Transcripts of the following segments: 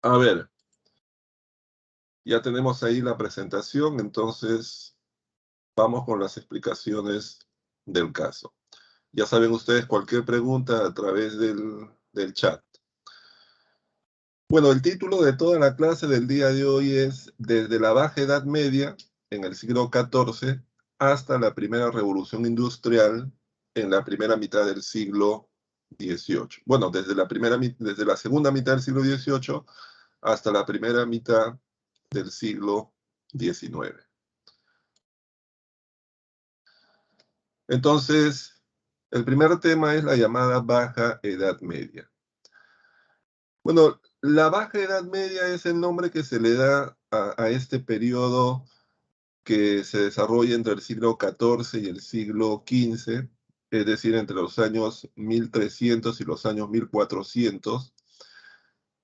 A ver, ya tenemos ahí la presentación, entonces vamos con las explicaciones del caso. Ya saben ustedes, cualquier pregunta a través del chat. Bueno, el título de toda la clase del día de hoy es Desde la Baja Edad Media, en el siglo XIV, hasta la primera revolución industrial, en la primera mitad del siglo XVIII. Bueno, desde la segunda mitad del siglo XVIII hasta la primera mitad del siglo XIX. Entonces, el primer tema es la llamada Baja Edad Media. Bueno, la Baja Edad Media es el nombre que se le da a este periodo que se desarrolla entre el siglo XIV y el siglo XV, es decir, entre los años 1300 y los años 1400,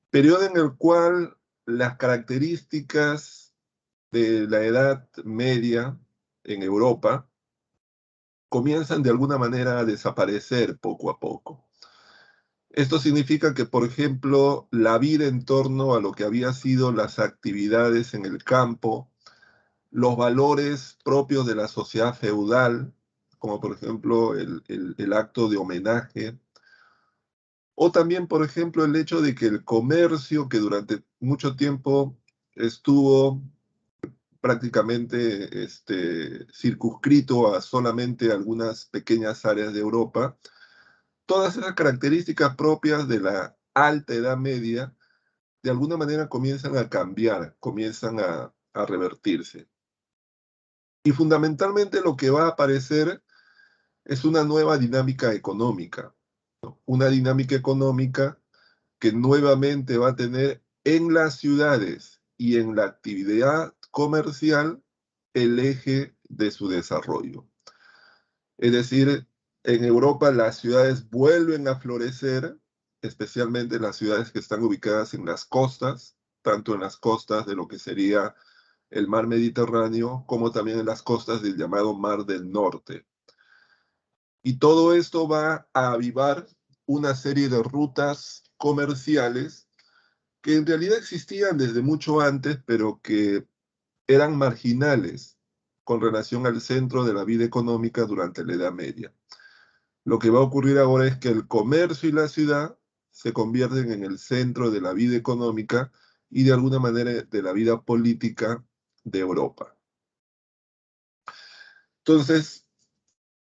periodo en el cual las características de la Edad Media en Europa comienzan de alguna manera a desaparecer poco a poco. Esto significa que, por ejemplo, la vida en torno a lo que había sido las actividades en el campo, los valores propios de la sociedad feudal, como por ejemplo el acto de homenaje, o también, por ejemplo, el hecho de que el comercio, que durante mucho tiempo estuvo prácticamente circunscrito a solamente algunas pequeñas áreas de Europa, todas esas características propias de la alta Edad Media, de alguna manera comienzan a cambiar, comienzan a revertirse. Y fundamentalmente lo que va a aparecer es una nueva dinámica económica, ¿no? Una dinámica económica que nuevamente va a tener en las ciudades y en la actividad comercial el eje de su desarrollo. Es decir, en Europa las ciudades vuelven a florecer, especialmente las ciudades que están ubicadas en las costas, tanto en las costas de lo que sería el mar Mediterráneo, como también en las costas del llamado Mar del Norte. Y todo esto va a avivar una serie de rutas comerciales que en realidad existían desde mucho antes, pero que eran marginales con relación al centro de la vida económica durante la Edad Media. Lo que va a ocurrir ahora es que el comercio y la ciudad se convierten en el centro de la vida económica y de alguna manera de la vida política de Europa. Entonces,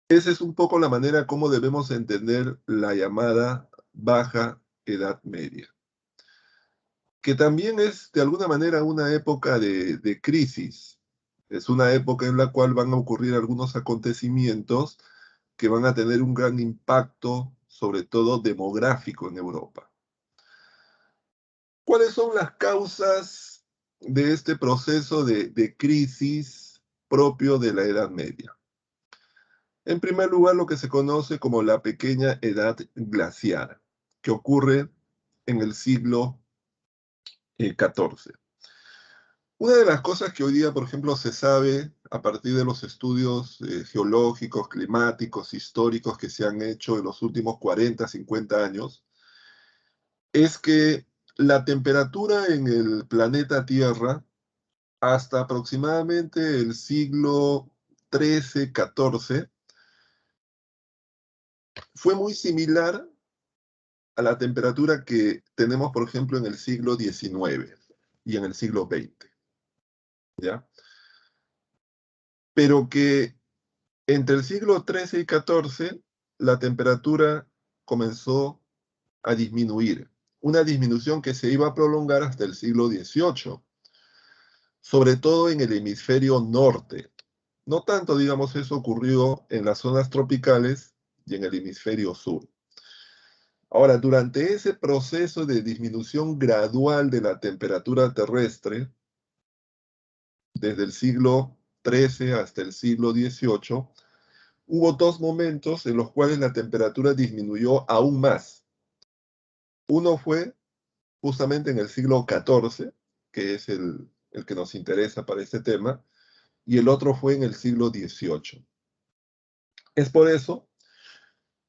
esa es un poco la manera como debemos entender la llamada Baja Edad Media, que también es de alguna manera una época de crisis. Es una época en la cual van a ocurrir algunos acontecimientos que van a tener un gran impacto, sobre todo demográfico en Europa. ¿Cuáles son las causas de este proceso de crisis propio de la Edad Media? En primer lugar, lo que se conoce como la pequeña edad glaciar, que ocurre en el siglo XIV. Una de las cosas que hoy día, por ejemplo, se sabe a partir de los estudios geológicos, climáticos, históricos que se han hecho en los últimos 40, 50 años, es que la temperatura en el planeta Tierra hasta aproximadamente el siglo XIII, XIV, fue muy similar a la temperatura que tenemos, por ejemplo, en el siglo XIX y en el siglo XX, ¿ya? Pero que entre el siglo XIII y XIV la temperatura comenzó a disminuir, una disminución que se iba a prolongar hasta el siglo XVIII, sobre todo en el hemisferio norte. No tanto, digamos, eso ocurrió en las zonas tropicales y en el hemisferio sur. Ahora, durante ese proceso de disminución gradual de la temperatura terrestre, desde el siglo XIII hasta el siglo XVIII, hubo dos momentos en los cuales la temperatura disminuyó aún más. Uno fue justamente en el siglo XIV, que es el que nos interesa para este tema, y el otro fue en el siglo XVIII. Es por eso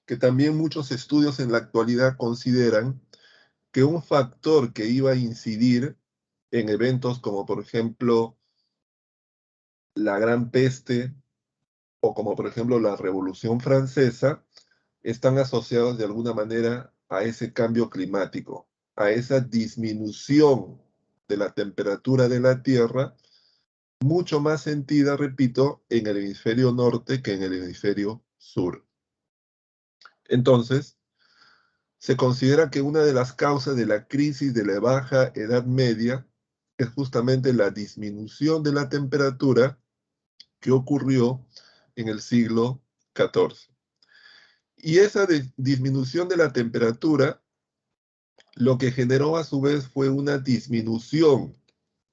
que también muchos estudios en la actualidad consideran que un factor que iba a incidir en eventos como, por ejemplo, la Gran Peste o como, por ejemplo, la Revolución Francesa, están asociados de alguna manera a ese cambio climático, a esa disminución de la temperatura de la Tierra, mucho más sentida, repito, en el hemisferio norte que en el hemisferio sur. Entonces, se considera que una de las causas de la crisis de la baja Edad Media es justamente la disminución de la temperatura que ocurrió en el siglo XIV. Y esa disminución de la temperatura lo que generó a su vez fue una disminución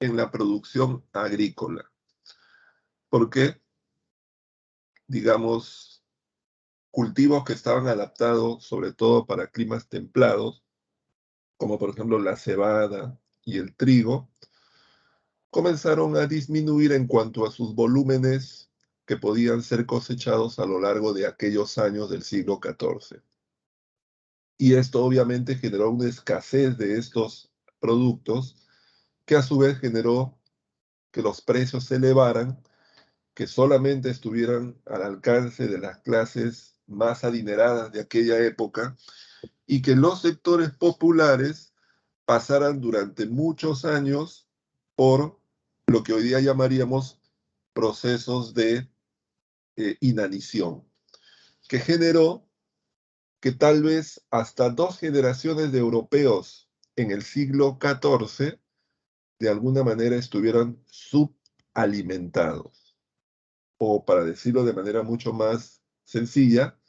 en la producción agrícola. Porque, digamos, cultivos que estaban adaptados sobre todo para climas templados, como por ejemplo la cebada y el trigo, comenzaron a disminuir en cuanto a sus volúmenes que podían ser cosechados a lo largo de aquellos años del siglo XIV. Y esto obviamente generó una escasez de estos productos que a su vez generó que los precios se elevaran, que solamente estuvieran al alcance de las clases más adineradas de aquella época y que los sectores populares pasaran durante muchos años por lo que hoy día llamaríamos procesos de inanición, que generó que tal vez hasta 2 generaciones de europeos en el siglo XIV de alguna manera estuvieran subalimentados. O para decirlo de manera mucho más sencilla,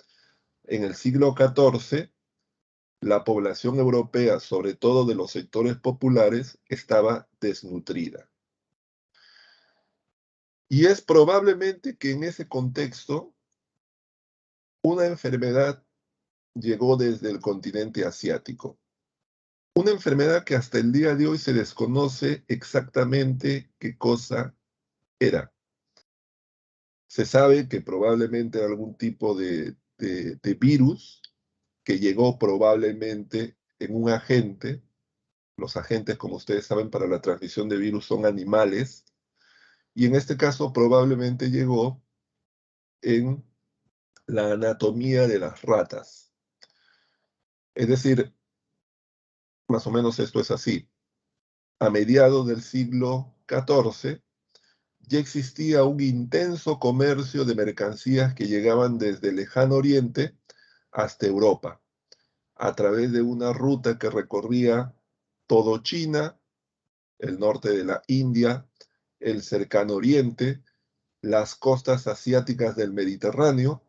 en el siglo XIV la población europea, sobre todo de los sectores populares, estaba desnutrida. Y es probablemente que en ese contexto una enfermedad llegó desde el continente asiático. Una enfermedad que hasta el día de hoy se desconoce exactamente qué cosa era. Se sabe que probablemente era algún tipo de virus que llegó probablemente en un agente. Los agentes, como ustedes saben, para la transmisión de virus son animales. Y en este caso probablemente llegó en la anatomía de las ratas. Es decir, más o menos esto es así. A mediados del siglo XIV ya existía un intenso comercio de mercancías que llegaban desde el lejano oriente hasta Europa, a través de una ruta que recorría todo China, el norte de la India, el cercano oriente, las costas asiáticas del Mediterráneo,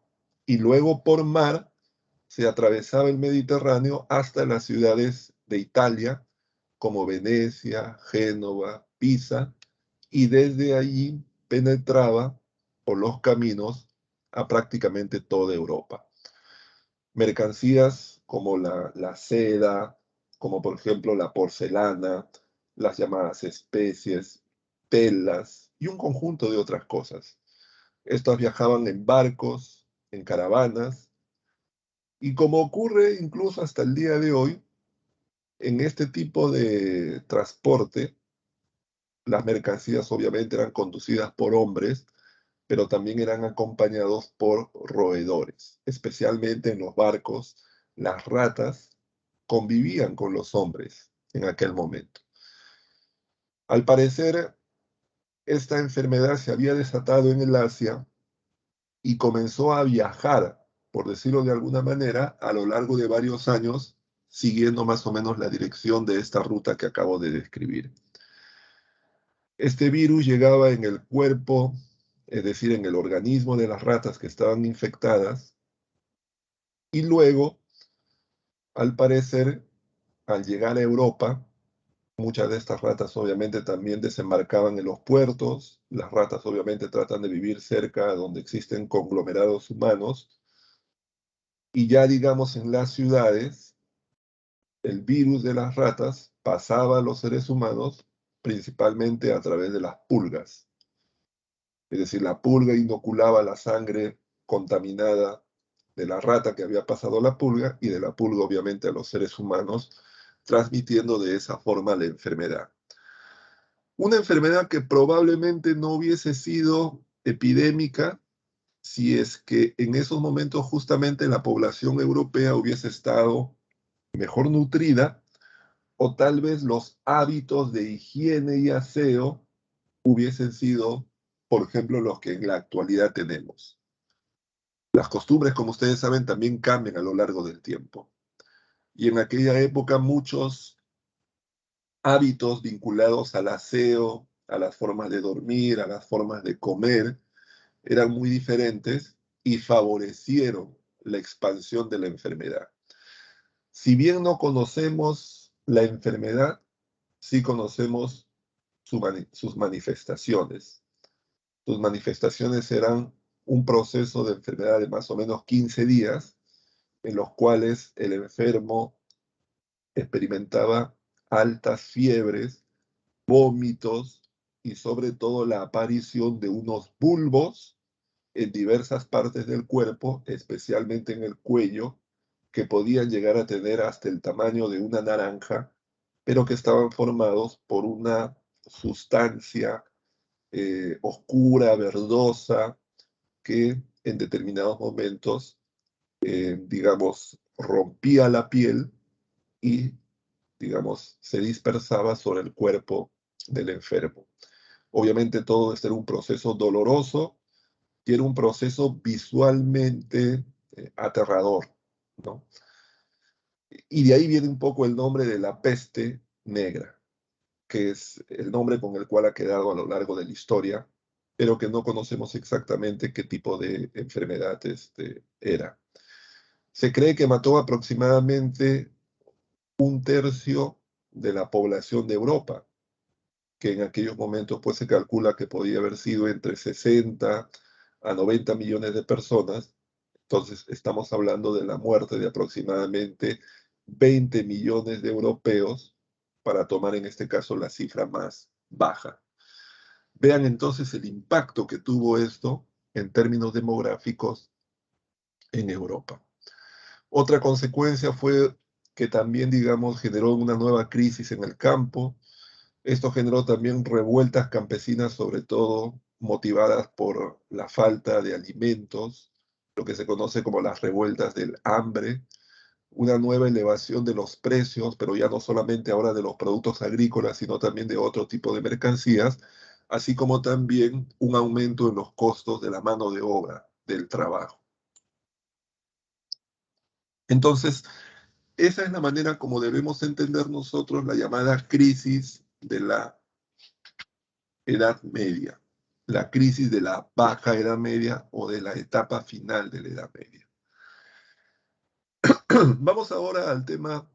y luego por mar se atravesaba el Mediterráneo hasta las ciudades de Italia, como Venecia, Génova, Pisa, y desde allí penetraba por los caminos a prácticamente toda Europa. Mercancías como la seda, como por ejemplo la porcelana, las llamadas especies, telas y un conjunto de otras cosas. Estas viajaban en barcos, en caravanas, y como ocurre incluso hasta el día de hoy, en este tipo de transporte, las mercancías obviamente eran conducidas por hombres, pero también eran acompañados por roedores. Especialmente en los barcos, las ratas convivían con los hombres en aquel momento. Al parecer, esta enfermedad se había desatado en el Asia y comenzó a viajar, por decirlo de alguna manera, a lo largo de varios años, siguiendo más o menos la dirección de esta ruta que acabo de describir. Este virus llegaba en el cuerpo, es decir, en el organismo de las ratas que estaban infectadas, y luego, al parecer, al llegar a Europa, muchas de estas ratas obviamente también desembarcaban en los puertos. Las ratas obviamente tratan de vivir cerca donde existen conglomerados humanos. Y ya digamos en las ciudades, el virus de las ratas pasaba a los seres humanos principalmente a través de las pulgas. Es decir, la pulga inoculaba la sangre contaminada de la rata que había pasado la pulga y de la pulga obviamente a los seres humanos transmitiendo de esa forma la enfermedad. Una enfermedad que probablemente no hubiese sido epidémica si es que en esos momentos justamente la población europea hubiese estado mejor nutrida, o tal vez los hábitos de higiene y aseo hubiesen sido, por ejemplo, los que en la actualidad tenemos. Las costumbres, como ustedes saben, también cambian a lo largo del tiempo. Y en aquella época muchos hábitos vinculados al aseo, a las formas de dormir, a las formas de comer, eran muy diferentes y favorecieron la expansión de la enfermedad. Si bien no conocemos la enfermedad, sí conocemos sus manifestaciones. Sus manifestaciones eran un proceso de enfermedad de más o menos 15 días, en los cuales el enfermo experimentaba altas fiebres, vómitos y sobre todo la aparición de unos bulbos en diversas partes del cuerpo, especialmente en el cuello, que podían llegar a tener hasta el tamaño de una naranja, pero que estaban formados por una sustancia oscura, verdosa, que en determinados momentos, digamos, rompía la piel y, digamos, se dispersaba sobre el cuerpo del enfermo. Obviamente todo esto era un proceso doloroso y era un proceso visualmente aterrador, ¿no? Y de ahí viene un poco el nombre de la peste negra, que es el nombre con el cual ha quedado a lo largo de la historia, pero que no conocemos exactamente qué tipo de enfermedad era. Se cree que mató aproximadamente un tercio de la población de Europa, que en aquellos momentos pues se calcula que podía haber sido entre 60 a 90 millones de personas. Entonces estamos hablando de la muerte de aproximadamente 20 millones de europeos, para tomar en este caso la cifra más baja. Vean entonces el impacto que tuvo esto en términos demográficos en Europa. Otra consecuencia fue que también, digamos, generó una nueva crisis en el campo. Esto generó también revueltas campesinas, sobre todo motivadas por la falta de alimentos, lo que se conoce como las revueltas del hambre, una nueva elevación de los precios, pero ya no solamente ahora de los productos agrícolas, sino también de otro tipo de mercancías, así como también un aumento en los costos de la mano de obra, del trabajo. Entonces, esa es la manera como debemos entender nosotros la llamada crisis de la Edad Media, la crisis de la Baja Edad Media o de la etapa final de la Edad Media. Vamos ahora al tema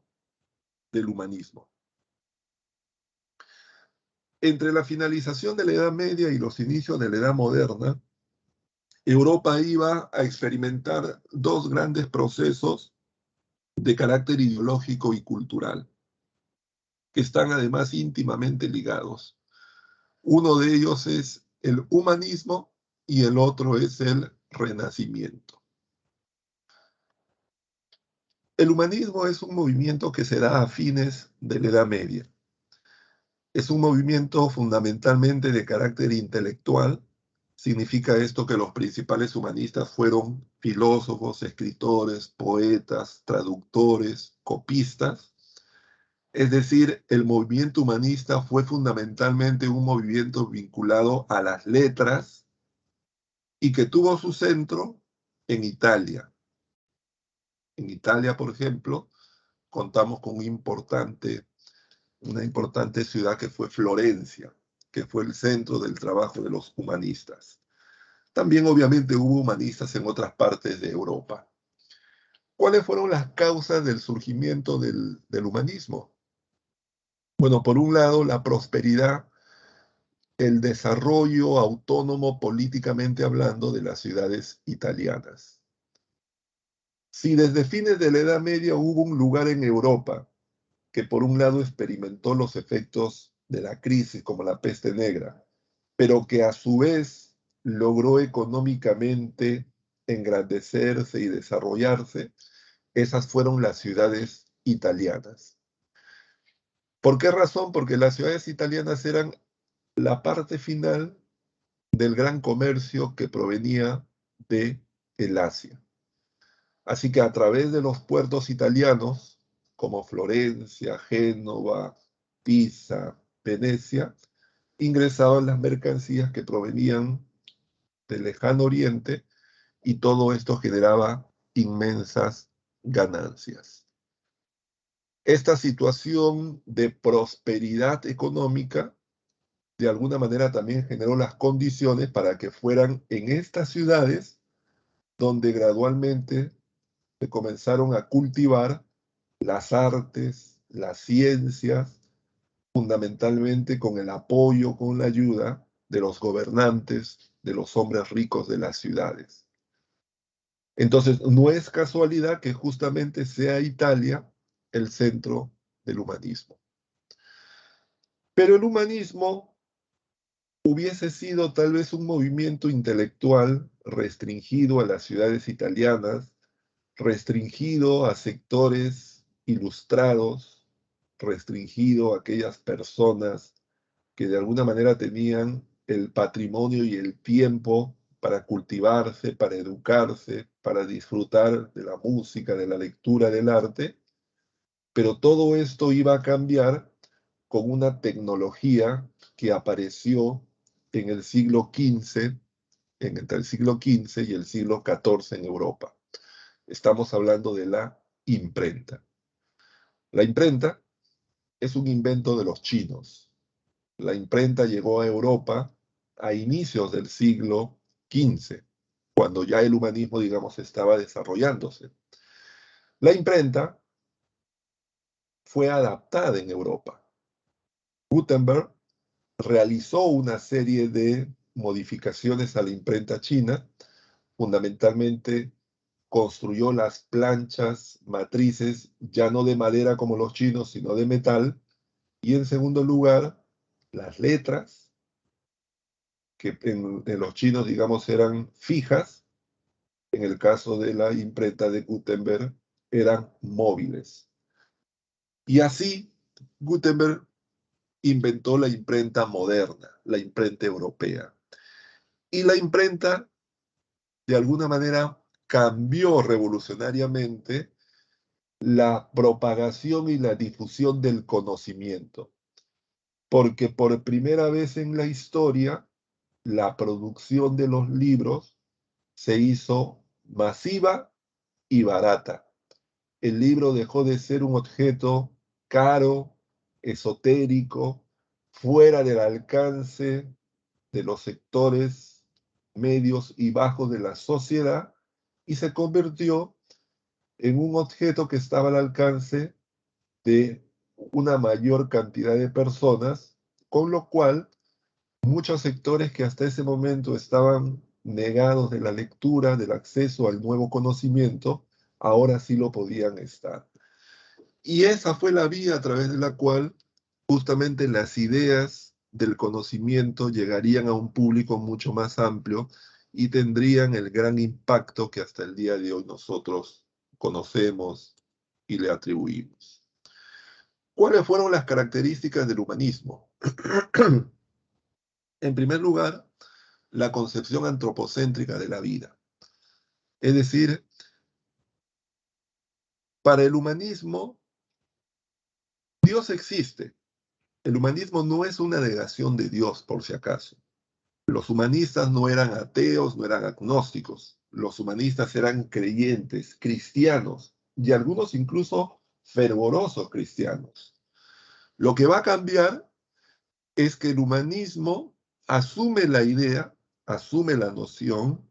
del humanismo. Entre la finalización de la Edad Media y los inicios de la Edad Moderna, Europa iba a experimentar dos grandes procesos de carácter ideológico y cultural, que están además íntimamente ligados. Uno de ellos es el humanismo y el otro es el renacimiento. El humanismo es un movimiento que se da a fines de la Edad Media. Es un movimiento fundamentalmente de carácter intelectual. Significa esto que los principales humanistas fueron filósofos, escritores, poetas, traductores, copistas. Es decir, el movimiento humanista fue fundamentalmente un movimiento vinculado a las letras y que tuvo su centro en Italia. En Italia, por ejemplo, contamos con una importante ciudad que fue Florencia, que fue el centro del trabajo de los humanistas. También obviamente hubo humanistas en otras partes de Europa. ¿Cuáles fueron las causas del surgimiento del humanismo? Bueno, por un lado, la prosperidad, el desarrollo autónomo políticamente hablando de las ciudades italianas. Si desde fines de la Edad Media hubo un lugar en Europa que por un lado experimentó los efectos de la crisis como la peste negra, pero que a su vez logró económicamente engrandecerse y desarrollarse, esas fueron las ciudades italianas. ¿Por qué razón? Porque las ciudades italianas eran la parte final del gran comercio que provenía de el Asia. Así que a través de los puertos italianos, como Florencia, Génova, Pisa, Venecia, ingresaban las mercancías que provenían del lejano oriente y todo esto generaba inmensas ganancias. Esta situación de prosperidad económica de alguna manera también generó las condiciones para que fueran en estas ciudades donde gradualmente se comenzaron a cultivar las artes, las ciencias, fundamentalmente con el apoyo, con la ayuda de los gobernantes, de los hombres ricos de las ciudades. Entonces, no es casualidad que justamente sea Italia el centro del humanismo. Pero el humanismo hubiese sido tal vez un movimiento intelectual restringido a las ciudades italianas, restringido a sectores ilustrados, restringido a aquellas personas que de alguna manera tenían el patrimonio y el tiempo para cultivarse, para educarse, para disfrutar de la música, de la lectura, del arte, pero todo esto iba a cambiar con una tecnología que apareció en el siglo XV, entre el siglo XV y el siglo XIV en Europa. Estamos hablando de la imprenta. La imprenta es un invento de los chinos. La imprenta llegó a Europa a inicios del siglo XV, cuando ya el humanismo, digamos, estaba desarrollándose. La imprenta fue adaptada en Europa. Gutenberg realizó una serie de modificaciones a la imprenta china, fundamentalmente construyó las planchas matrices ya no de madera como los chinos, sino de metal, y en segundo lugar, las letras, que en los chinos, digamos, eran fijas, en el caso de la imprenta de Gutenberg, eran móviles. Y así, Gutenberg inventó la imprenta moderna, la imprenta europea. Y la imprenta, de alguna manera, cambió revolucionariamente la propagación y la difusión del conocimiento, porque por primera vez en la historia, la producción de los libros se hizo masiva y barata. El libro dejó de ser un objeto caro, esotérico, fuera del alcance de los sectores medios y bajos de la sociedad y se convirtió en un objeto que estaba al alcance de una mayor cantidad de personas, con lo cual muchos sectores que hasta ese momento estaban negados de la lectura, del acceso al nuevo conocimiento, ahora sí lo podían estar. Y esa fue la vía a través de la cual justamente las ideas del conocimiento llegarían a un público mucho más amplio y tendrían el gran impacto que hasta el día de hoy nosotros conocemos y le atribuimos. ¿Cuáles fueron las características del humanismo? En primer lugar, la concepción antropocéntrica de la vida. Es decir, para el humanismo, Dios existe. El humanismo no es una negación de Dios, por si acaso. Los humanistas no eran ateos, no eran agnósticos. Los humanistas eran creyentes, cristianos, y algunos incluso fervorosos cristianos. Lo que va a cambiar es que el humanismo asume la idea, asume la noción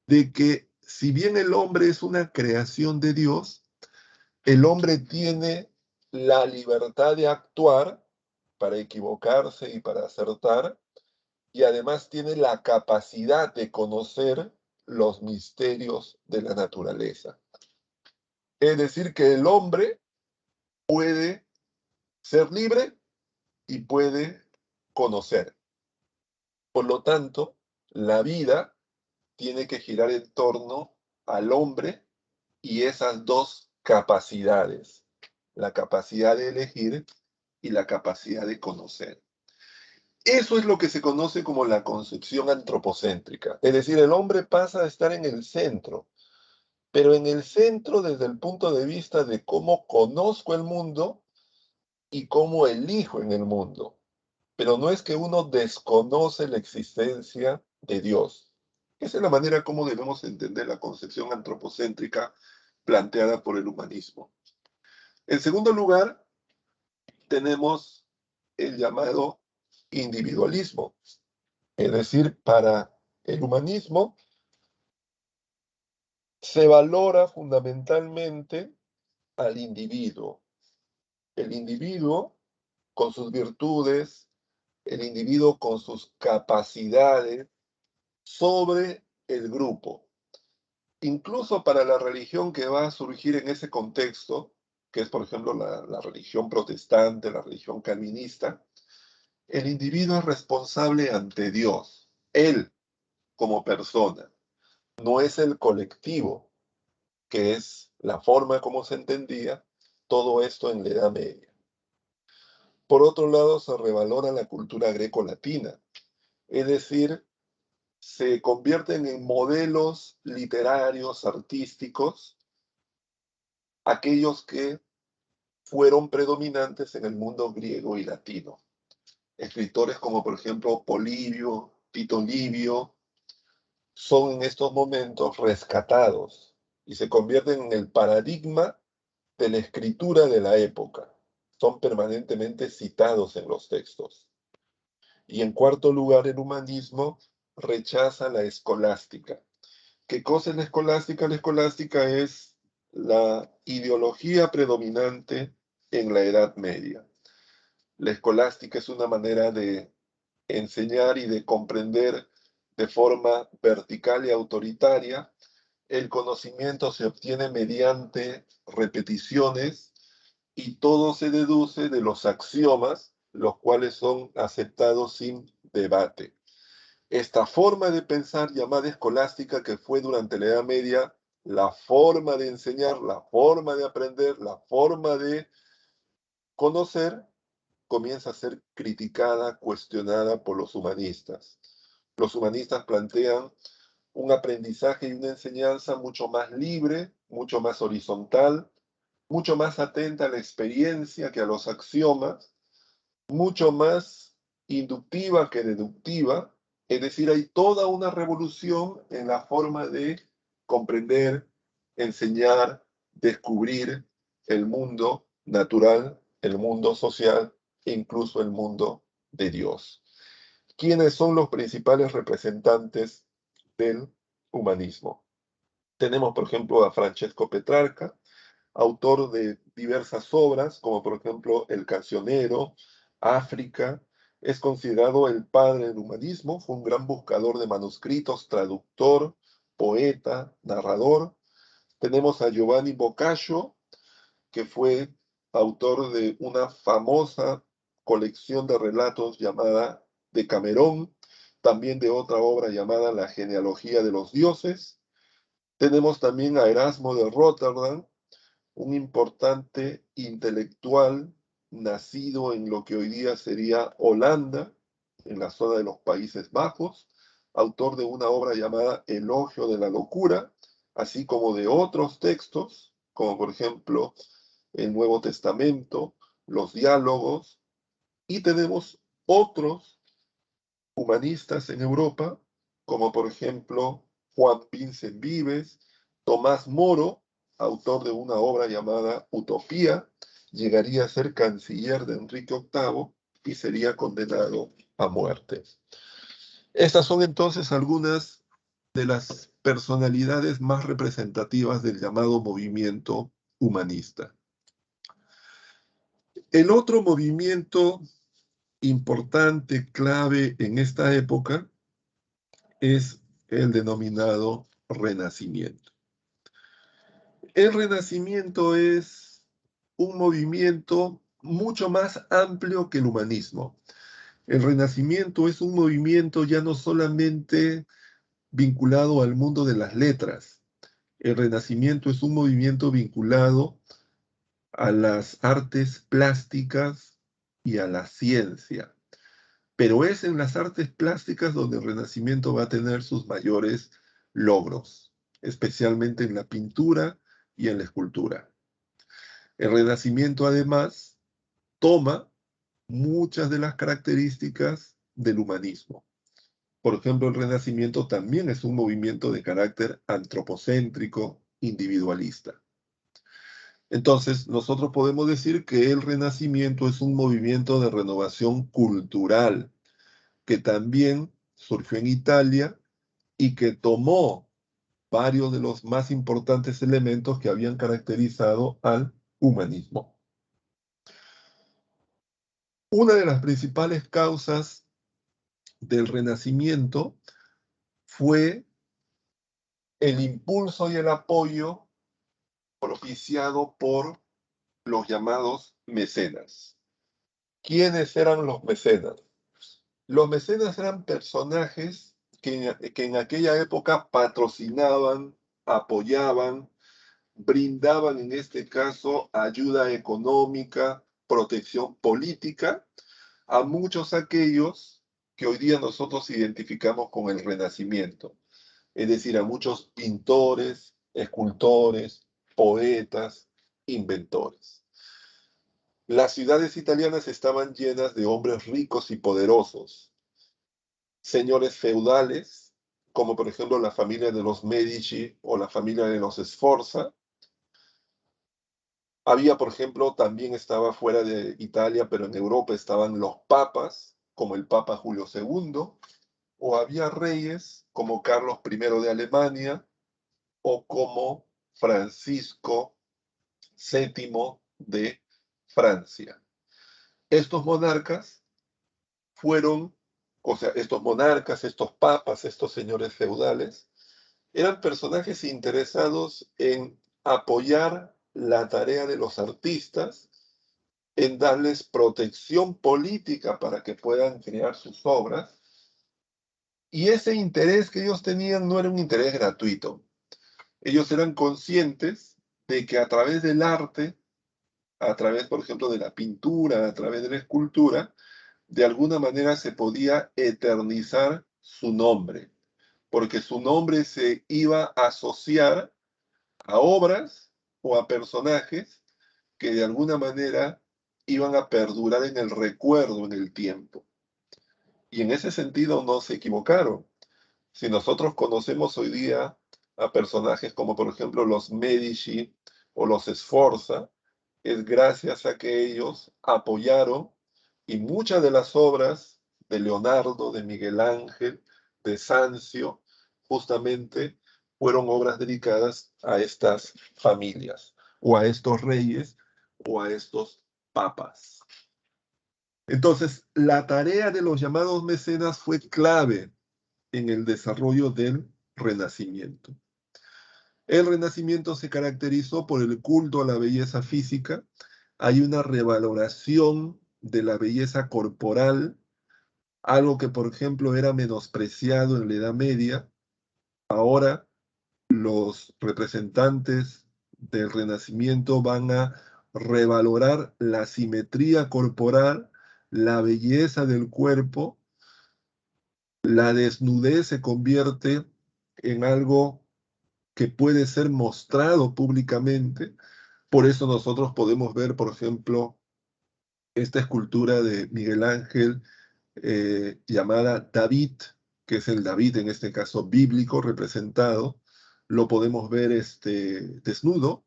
de que si bien el hombre es una creación de Dios, el hombre tiene la libertad de actuar para equivocarse y para acertar, y además tiene la capacidad de conocer los misterios de la naturaleza. Es decir, que el hombre puede ser libre y puede conocer. Por lo tanto, la vida tiene que girar en torno al hombre y esas dos capacidades, la capacidad de elegir y la capacidad de conocer. Eso es lo que se conoce como la concepción antropocéntrica. Es decir, el hombre pasa a estar en el centro, pero en el centro desde el punto de vista de cómo conozco el mundo y cómo elijo en el mundo. Pero no es que uno desconoce la existencia de Dios. Esa es la manera como debemos entender la concepción antropocéntrica planteada por el humanismo. En segundo lugar, tenemos el llamado individualismo. Es decir, para el humanismo se valora fundamentalmente al individuo. El individuo con sus virtudes, el individuo con sus capacidades sobre el grupo. Incluso para la religión que va a surgir en ese contexto, que es por ejemplo la religión protestante, la religión calvinista, el individuo es responsable ante Dios, él como persona, no es el colectivo, que es la forma como se entendía todo esto en la Edad Media. Por otro lado, se revalora la cultura greco-latina, es decir, se convierten en modelos literarios, artísticos, aquellos que fueron predominantes en el mundo griego y latino. Escritores como por ejemplo Polibio, Tito Livio, son en estos momentos rescatados y se convierten en el paradigma de la escritura de la época. Son permanentemente citados en los textos. Y en cuarto lugar, el humanismo rechaza la escolástica. ¿Qué cosa es la escolástica? La escolástica es la ideología predominante en la Edad Media. La escolástica es una manera de enseñar y de comprender de forma vertical y autoritaria. El conocimiento se obtiene mediante repeticiones y todo se deduce de los axiomas, los cuales son aceptados sin debate. Esta forma de pensar llamada escolástica, que fue durante la Edad Media la forma de enseñar, la forma de aprender, la forma de conocer, comienza a ser criticada, cuestionada por los humanistas. Los humanistas plantean un aprendizaje y una enseñanza mucho más libre, mucho más horizontal, mucho más atenta a la experiencia que a los axiomas, mucho más inductiva que deductiva. Es decir, hay toda una revolución en la forma de comprender, enseñar, descubrir el mundo natural, el mundo social e incluso el mundo de Dios. ¿Quiénes son los principales representantes del humanismo? Tenemos, por ejemplo, a Francesco Petrarca, autor de diversas obras, como por ejemplo El Cancionero, África. Es considerado el padre del humanismo, fue un gran buscador de manuscritos, traductor, poeta, narrador. Tenemos a Giovanni Boccaccio, que fue autor de una famosa colección de relatos llamada Decamerón, también de otra obra llamada La genealogía de los dioses. Tenemos también a Erasmo de Rotterdam, un importante intelectual nacido en lo que hoy día sería Holanda, en la zona de los Países Bajos, autor de una obra llamada Elogio de la Locura, así como de otros textos, como por ejemplo el Nuevo Testamento, los diálogos, y tenemos otros humanistas en Europa, como por ejemplo Juan Vincent Vives, Tomás Moro, autor de una obra llamada Utopía, llegaría a ser canciller de Enrique VIII y sería condenado a muerte. Estas son entonces algunas de las personalidades más representativas del llamado movimiento humanista. El otro movimiento importante, clave en esta época, es el denominado Renacimiento. El Renacimiento es un movimiento mucho más amplio que el humanismo. El Renacimiento es un movimiento ya no solamente vinculado al mundo de las letras. El Renacimiento es un movimiento vinculado a las artes plásticas, y a la ciencia. Pero es en las artes plásticas donde el Renacimiento va a tener sus mayores logros, especialmente en la pintura y en la escultura. El Renacimiento, además, toma muchas de las características del humanismo. Por ejemplo, el Renacimiento también es un movimiento de carácter antropocéntrico, individualista. Entonces, nosotros podemos decir que el Renacimiento es un movimiento de renovación cultural que también surgió en Italia y que tomó varios de los más importantes elementos que habían caracterizado al humanismo. Una de las principales causas del Renacimiento fue el impulso y el apoyo propiciado por los llamados mecenas. ¿Quiénes eran los mecenas? Los mecenas eran personajes que en aquella época patrocinaban, apoyaban, brindaban en este caso ayuda económica, protección política a muchos aquellos que hoy día nosotros identificamos con el Renacimiento, es decir, a muchos pintores, escultores, poetas, inventores. Las ciudades italianas estaban llenas de hombres ricos y poderosos, señores feudales, como por ejemplo la familia de los Medici o la familia de los Sforza. Había, por ejemplo, también estaba fuera de Italia, pero en Europa estaban los papas, como el Papa Julio II, o había reyes como Carlos I de Alemania o como Francisco VII de Francia. Estos monarcas fueron, o sea, estos monarcas, estos papas, estos señores feudales, eran personajes interesados en apoyar la tarea de los artistas, en darles protección política para que puedan crear sus obras. Y ese interés que ellos tenían no era un interés gratuito. Ellos eran conscientes de que a través del arte, a través, por ejemplo, de la pintura, a través de la escultura, de alguna manera se podía eternizar su nombre, porque su nombre se iba a asociar a obras o a personajes que de alguna manera iban a perdurar en el recuerdo, en el tiempo. Y en ese sentido no se equivocaron. Si nosotros conocemos hoy día a personajes como por ejemplo los Medici o los Sforza, es gracias a que ellos apoyaron y muchas de las obras de Leonardo, de Miguel Ángel, de Sancio, justamente fueron obras dedicadas a estas familias o a estos reyes o a estos papas. Entonces, la tarea de los llamados mecenas fue clave en el desarrollo del Renacimiento. El Renacimiento se caracterizó por el culto a la belleza física. Hay una revaloración de la belleza corporal, algo que, por ejemplo, era menospreciado en la Edad Media. Ahora los representantes del Renacimiento van a revalorar la simetría corporal, la belleza del cuerpo. La desnudez se convierte en algo que puede ser mostrado públicamente. Por eso nosotros podemos ver, por ejemplo, esta escultura de Miguel Ángel llamada David, que es el David en este caso bíblico representado. Lo podemos ver desnudo,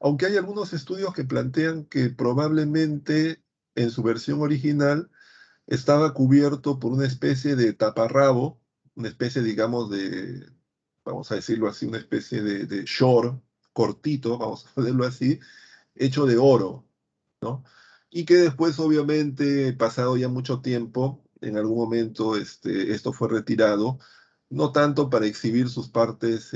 aunque hay algunos estudios que plantean que probablemente en su versión original estaba cubierto por una especie de taparrabo, una especie, digamos, de, vamos a decirlo así, una especie de short cortito, vamos a ponerlo así, hecho de oro, ¿no? Y que después, obviamente, pasado ya mucho tiempo, en algún momento esto fue retirado, no tanto para exhibir sus partes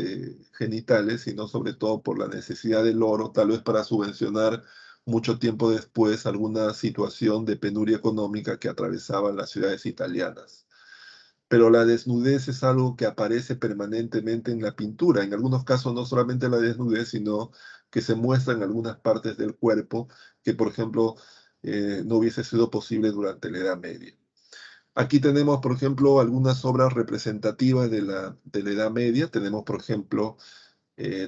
genitales, sino sobre todo por la necesidad del oro, tal vez para subvencionar mucho tiempo después alguna situación de penuria económica que atravesaban las ciudades italianas. Pero la desnudez es algo que aparece permanentemente en la pintura. En algunos casos no solamente la desnudez, sino que se muestra en algunas partes del cuerpo, que por ejemplo no hubiese sido posible durante la Edad Media. Aquí tenemos, por ejemplo, algunas obras representativas de la Edad Media. Tenemos, por ejemplo,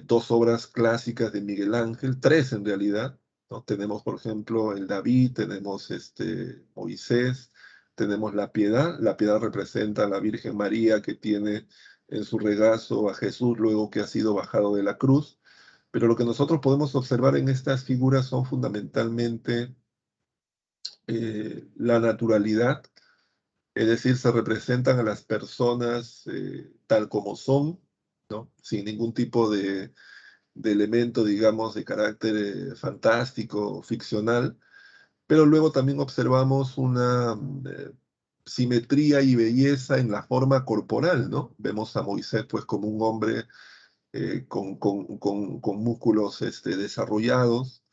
dos obras clásicas de Miguel Ángel, tres en realidad, ¿no? Tenemos, por ejemplo, el David, tenemos Moisés, tenemos la Piedad. La Piedad representa a la Virgen María que tiene en su regazo a Jesús luego que ha sido bajado de la cruz. Pero lo que nosotros podemos observar en estas figuras son fundamentalmente la naturalidad, es decir, se representan a las personas tal como son, ¿no? Sin ningún tipo de elemento, digamos, de carácter fantástico, ficcional, pero luego también observamos una simetría y belleza en la forma corporal, ¿no? Vemos a Moisés pues como un hombre con músculos desarrollados,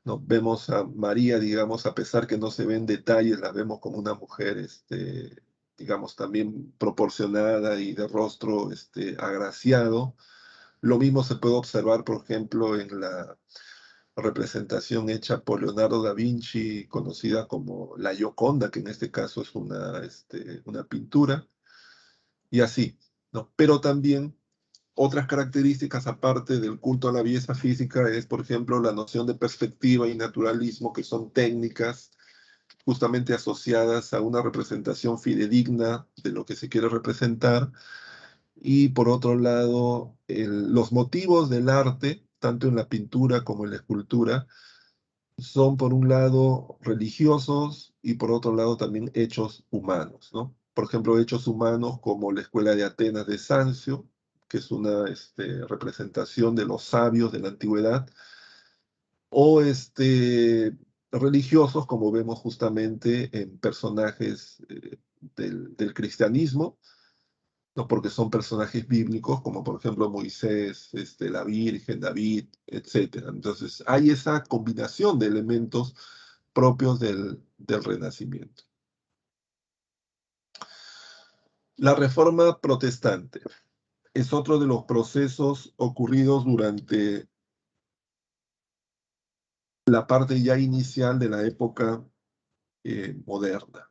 ¿no? Vemos a María, digamos, a pesar que no se ven detalles, la vemos como una mujer, digamos, también proporcionada y de rostro agraciado. Lo mismo se puede observar, por ejemplo, en la representación hecha por Leonardo da Vinci, conocida como la Gioconda, que en este caso es una pintura, y así, ¿no? Pero también otras características aparte del culto a la belleza física es, por ejemplo, la noción de perspectiva y naturalismo, que son técnicas justamente asociadas a una representación fidedigna de lo que se quiere representar. Y por otro lado, los motivos del arte, tanto en la pintura como en la escultura, son por un lado religiosos y por otro lado también hechos humanos, ¿no? Por ejemplo, hechos humanos como la Escuela de Atenas de Sancio, que es una representación de los sabios de la antigüedad, o religiosos como vemos justamente en personajes del cristianismo, ¿no? Porque son personajes bíblicos, como por ejemplo Moisés, la Virgen, David, etcétera. Entonces, hay esa combinación de elementos propios del Renacimiento. La Reforma Protestante es otro de los procesos ocurridos durante la parte ya inicial de la época moderna.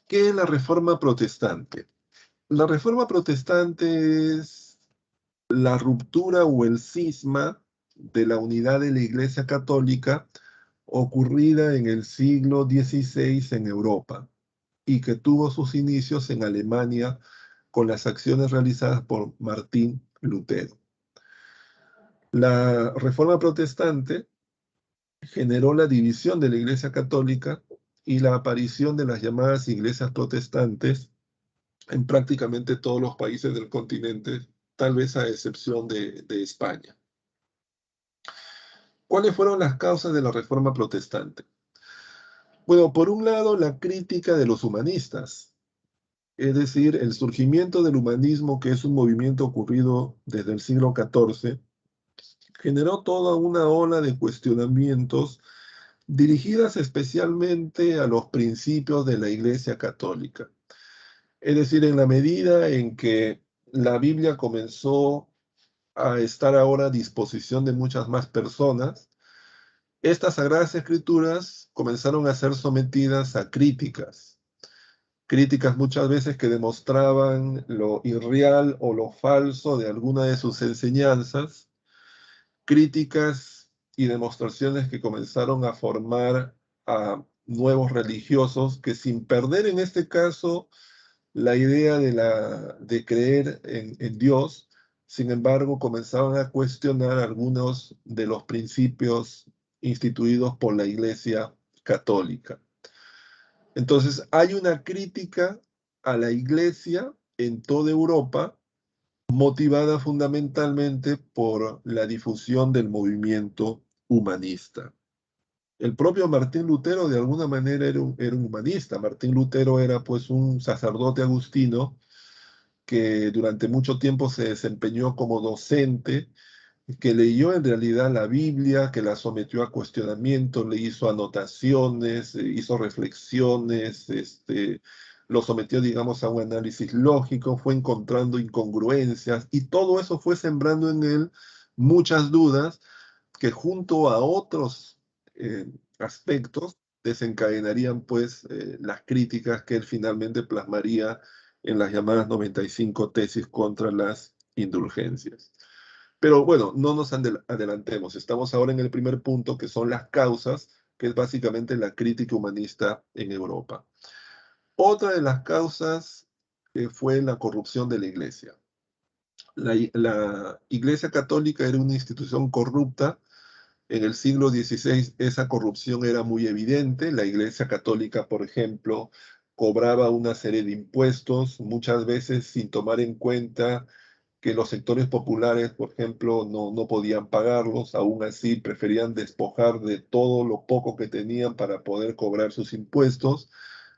¿Qué es la Reforma Protestante? La Reforma Protestante es la ruptura o el cisma de la unidad de la Iglesia Católica ocurrida en el siglo XVI en Europa y que tuvo sus inicios en Alemania con las acciones realizadas por Martín Lutero. La Reforma Protestante generó la división de la Iglesia Católica y la aparición de las llamadas iglesias protestantes en prácticamente todos los países del continente, tal vez a excepción de España. ¿Cuáles fueron las causas de la Reforma Protestante? Bueno, por un lado, la crítica de los humanistas, es decir, el surgimiento del humanismo, que es un movimiento ocurrido desde el siglo XIV, generó toda una ola de cuestionamientos dirigidas especialmente a los principios de la Iglesia Católica. Es decir, en la medida en que la Biblia comenzó a estar ahora a disposición de muchas más personas, estas sagradas escrituras comenzaron a ser sometidas a críticas muchas veces que demostraban lo irreal o lo falso de alguna de sus enseñanzas, críticas y demostraciones que comenzaron a formar a nuevos religiosos que, sin perder en este caso la idea de creer en Dios, sin embargo comenzaban a cuestionar algunos de los principios instituidos por la Iglesia Católica. Entonces, hay una crítica a la Iglesia en toda Europa, motivada fundamentalmente por la difusión del movimiento humanista. El propio Martín Lutero de alguna manera era un humanista. Martín Lutero era pues un sacerdote agustino que durante mucho tiempo se desempeñó como docente, que leyó en realidad la Biblia, que la sometió a cuestionamiento, le hizo anotaciones, hizo reflexiones, lo sometió, digamos, a un análisis lógico, fue encontrando incongruencias y todo eso fue sembrando en él muchas dudas que junto a otros aspectos desencadenarían pues las críticas que él finalmente plasmaría en las llamadas 95 tesis contra las indulgencias. Pero bueno, no nos adelantemos. Estamos ahora en el primer punto, que son las causas, que es básicamente la crítica humanista en Europa. Otra de las causas fue la corrupción de la Iglesia. La Iglesia Católica era una institución corrupta. En el siglo XVI esa corrupción era muy evidente. La Iglesia Católica, por ejemplo, cobraba una serie de impuestos, muchas veces sin tomar en cuenta que los sectores populares, por ejemplo, no podían pagarlos. Aún así preferían despojar de todo lo poco que tenían para poder cobrar sus impuestos.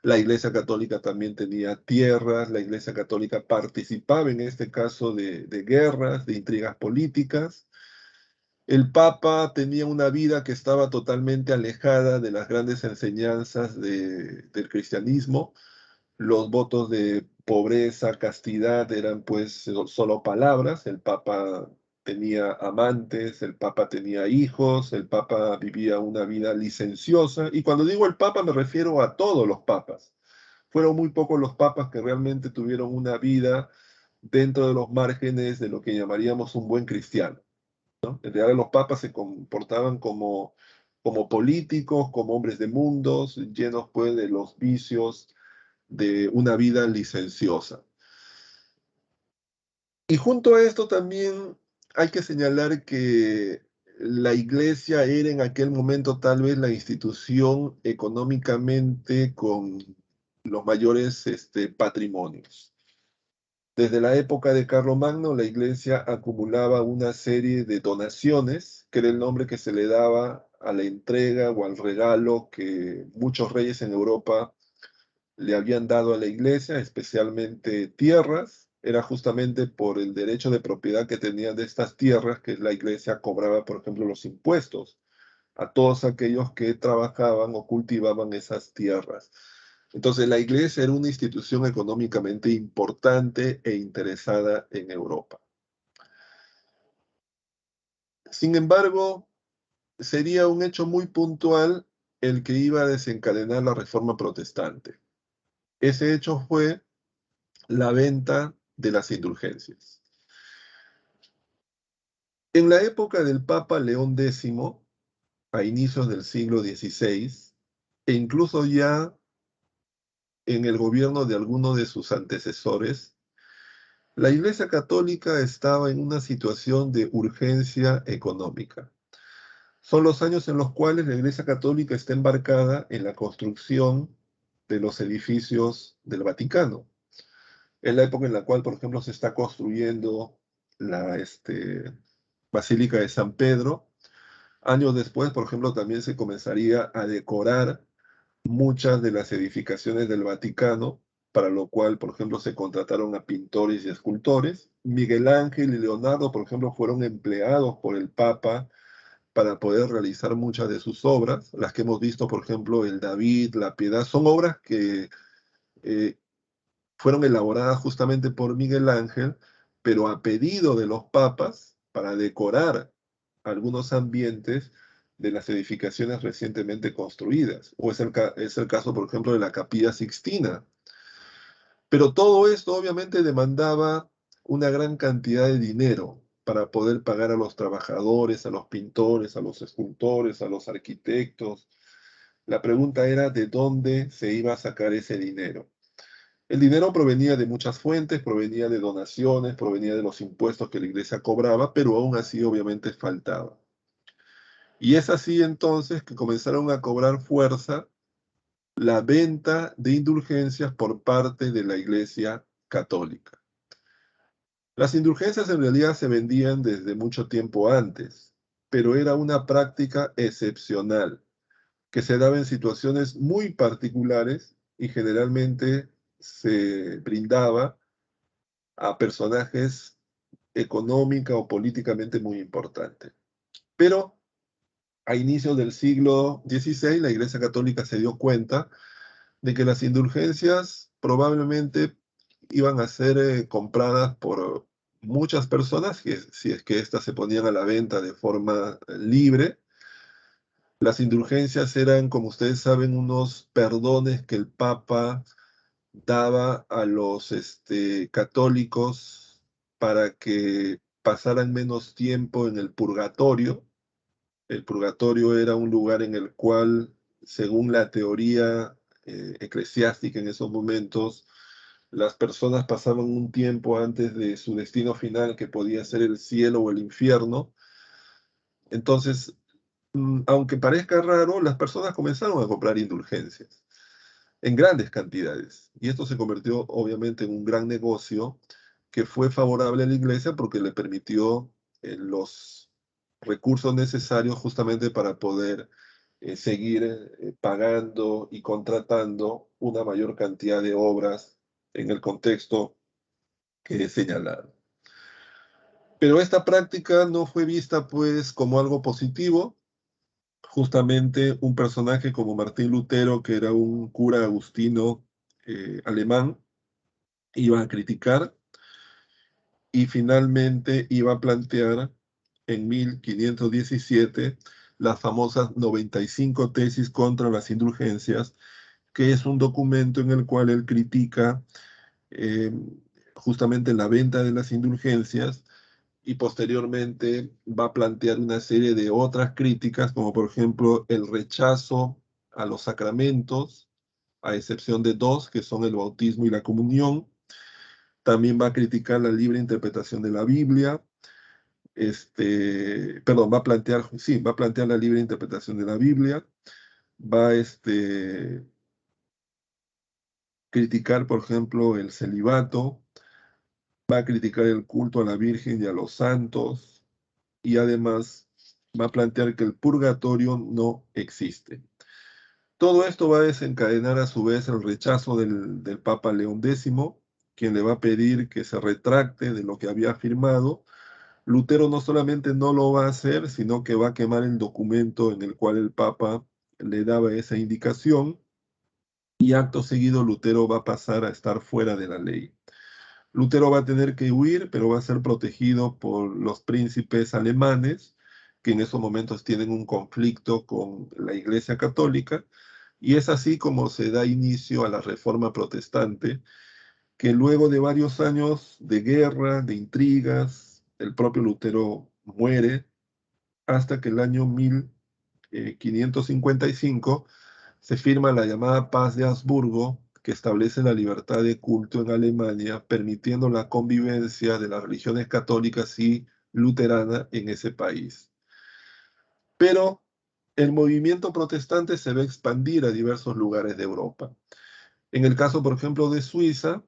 La Iglesia Católica también tenía tierras. La Iglesia Católica participaba en este caso de guerras, de intrigas políticas. El Papa tenía una vida que estaba totalmente alejada de las grandes enseñanzas del cristianismo. Los votos de pobreza, castidad eran pues solo palabras. El Papa tenía amantes, el Papa tenía hijos, el Papa vivía una vida licenciosa. Y cuando digo el Papa me refiero a todos los papas. Fueron muy pocos los papas que realmente tuvieron una vida dentro de los márgenes de lo que llamaríamos un buen cristiano, ¿no? En realidad los papas se comportaban como políticos, como hombres de mundos, llenos pues de los vicios de una vida licenciosa. Y junto a esto también hay que señalar que la iglesia era en aquel momento tal vez la institución económicamente con los mayores patrimonios. Desde la época de Carlomagno, la iglesia acumulaba una serie de donaciones, que era el nombre que se le daba a la entrega o al regalo que muchos reyes en Europa le habían dado a la iglesia, especialmente tierras. Era justamente por el derecho de propiedad que tenían de estas tierras que la iglesia cobraba, por ejemplo, los impuestos a todos aquellos que trabajaban o cultivaban esas tierras. Entonces, la iglesia era una institución económicamente importante e interesada en Europa. Sin embargo, sería un hecho muy puntual el que iba a desencadenar la reforma protestante. Ese hecho fue la venta de las indulgencias. En la época del Papa León X, a inicios del siglo XVI, e incluso ya en el gobierno de algunos de sus antecesores, la Iglesia Católica estaba en una situación de urgencia económica. Son los años en los cuales la Iglesia Católica está embarcada en la construcción de los edificios del Vaticano. Es la época en la cual, por ejemplo, se está construyendo la Basílica de San Pedro. Años después, por ejemplo, también se comenzaría a decorar muchas de las edificaciones del Vaticano, para lo cual, por ejemplo, se contrataron a pintores y escultores. Miguel Ángel y Leonardo, por ejemplo, fueron empleados por el Papa para poder realizar muchas de sus obras. Las que hemos visto, por ejemplo, el David, la Piedad, son obras que eh, fueron elaboradas justamente por Miguel Ángel, pero a pedido de los papas para decorar algunos ambientes de las edificaciones recientemente construidas. O es el caso, por ejemplo, de la Capilla Sixtina. Pero todo esto obviamente demandaba una gran cantidad de dinero para poder pagar a los trabajadores, a los pintores, a los escultores, a los arquitectos. La pregunta era de dónde se iba a sacar ese dinero. El dinero provenía de muchas fuentes, provenía de donaciones, provenía de los impuestos que la iglesia cobraba, pero aún así obviamente faltaba. Y es así entonces que comenzaron a cobrar fuerza la venta de indulgencias por parte de la iglesia católica. Las indulgencias en realidad se vendían desde mucho tiempo antes, pero era una práctica excepcional que se daba en situaciones muy particulares y generalmente se brindaba a personajes económica o políticamente muy importantes. Pero a inicios del siglo XVI, la Iglesia Católica se dio cuenta de que las indulgencias probablemente iban a ser compradas por muchas personas, si es que éstas se ponían a la venta de forma libre, Las indulgencias eran, como ustedes saben, unos perdones que el Papa daba a los católicos para que pasaran menos tiempo en el purgatorio. El purgatorio era un lugar en el cual, según la teoría eclesiástica en esos momentos, las personas pasaban un tiempo antes de su destino final, que podía ser el cielo o el infierno. Entonces, aunque parezca raro, las personas comenzaron a comprar indulgencias en grandes cantidades. Y esto se convirtió obviamente en un gran negocio que fue favorable a la iglesia porque le permitió los recursos necesarios justamente para poder seguir pagando y contratando una mayor cantidad de obras en el contexto que he señalado. Pero esta práctica no fue vista pues como algo positivo. Justamente un personaje como Martín Lutero, que era un cura agustino alemán, iba a criticar y finalmente iba a plantear en 1517 las famosas 95 tesis contra las indulgencias, que es un documento en el cual él critica eh, justamente la venta de las indulgencias y posteriormente va a plantear una serie de otras críticas, como por ejemplo el rechazo a los sacramentos, a excepción de dos, que son el bautismo y la comunión. También va a criticar la libre interpretación de la Biblia. Perdón, va a plantear, sí, va a plantear la libre interpretación de la Biblia. Va a criticar, por ejemplo, el celibato. Va a criticar el culto a la Virgen y a los santos. Y además va a plantear que el purgatorio no existe. Todo esto va a desencadenar a su vez el rechazo del Papa León X, quien le va a pedir que se retracte de lo que había afirmado. Lutero no solamente no lo va a hacer, sino que va a quemar el documento en el cual el Papa le daba esa indicación y acto seguido Lutero va a pasar a estar fuera de la ley. Lutero va a tener que huir, pero va a ser protegido por los príncipes alemanes, que en esos momentos tienen un conflicto con la Iglesia Católica, y es así como se da inicio a la Reforma Protestante, que luego de varios años de guerra, de intrigas, el propio Lutero muere hasta que el año 1555 se firma la llamada Paz de Habsburgo, que establece la libertad de culto en Alemania, permitiendo la convivencia de las religiones católicas y luterana en ese país. Pero el movimiento protestante se va a expandir a diversos lugares de Europa. En el caso, por ejemplo, de Suiza,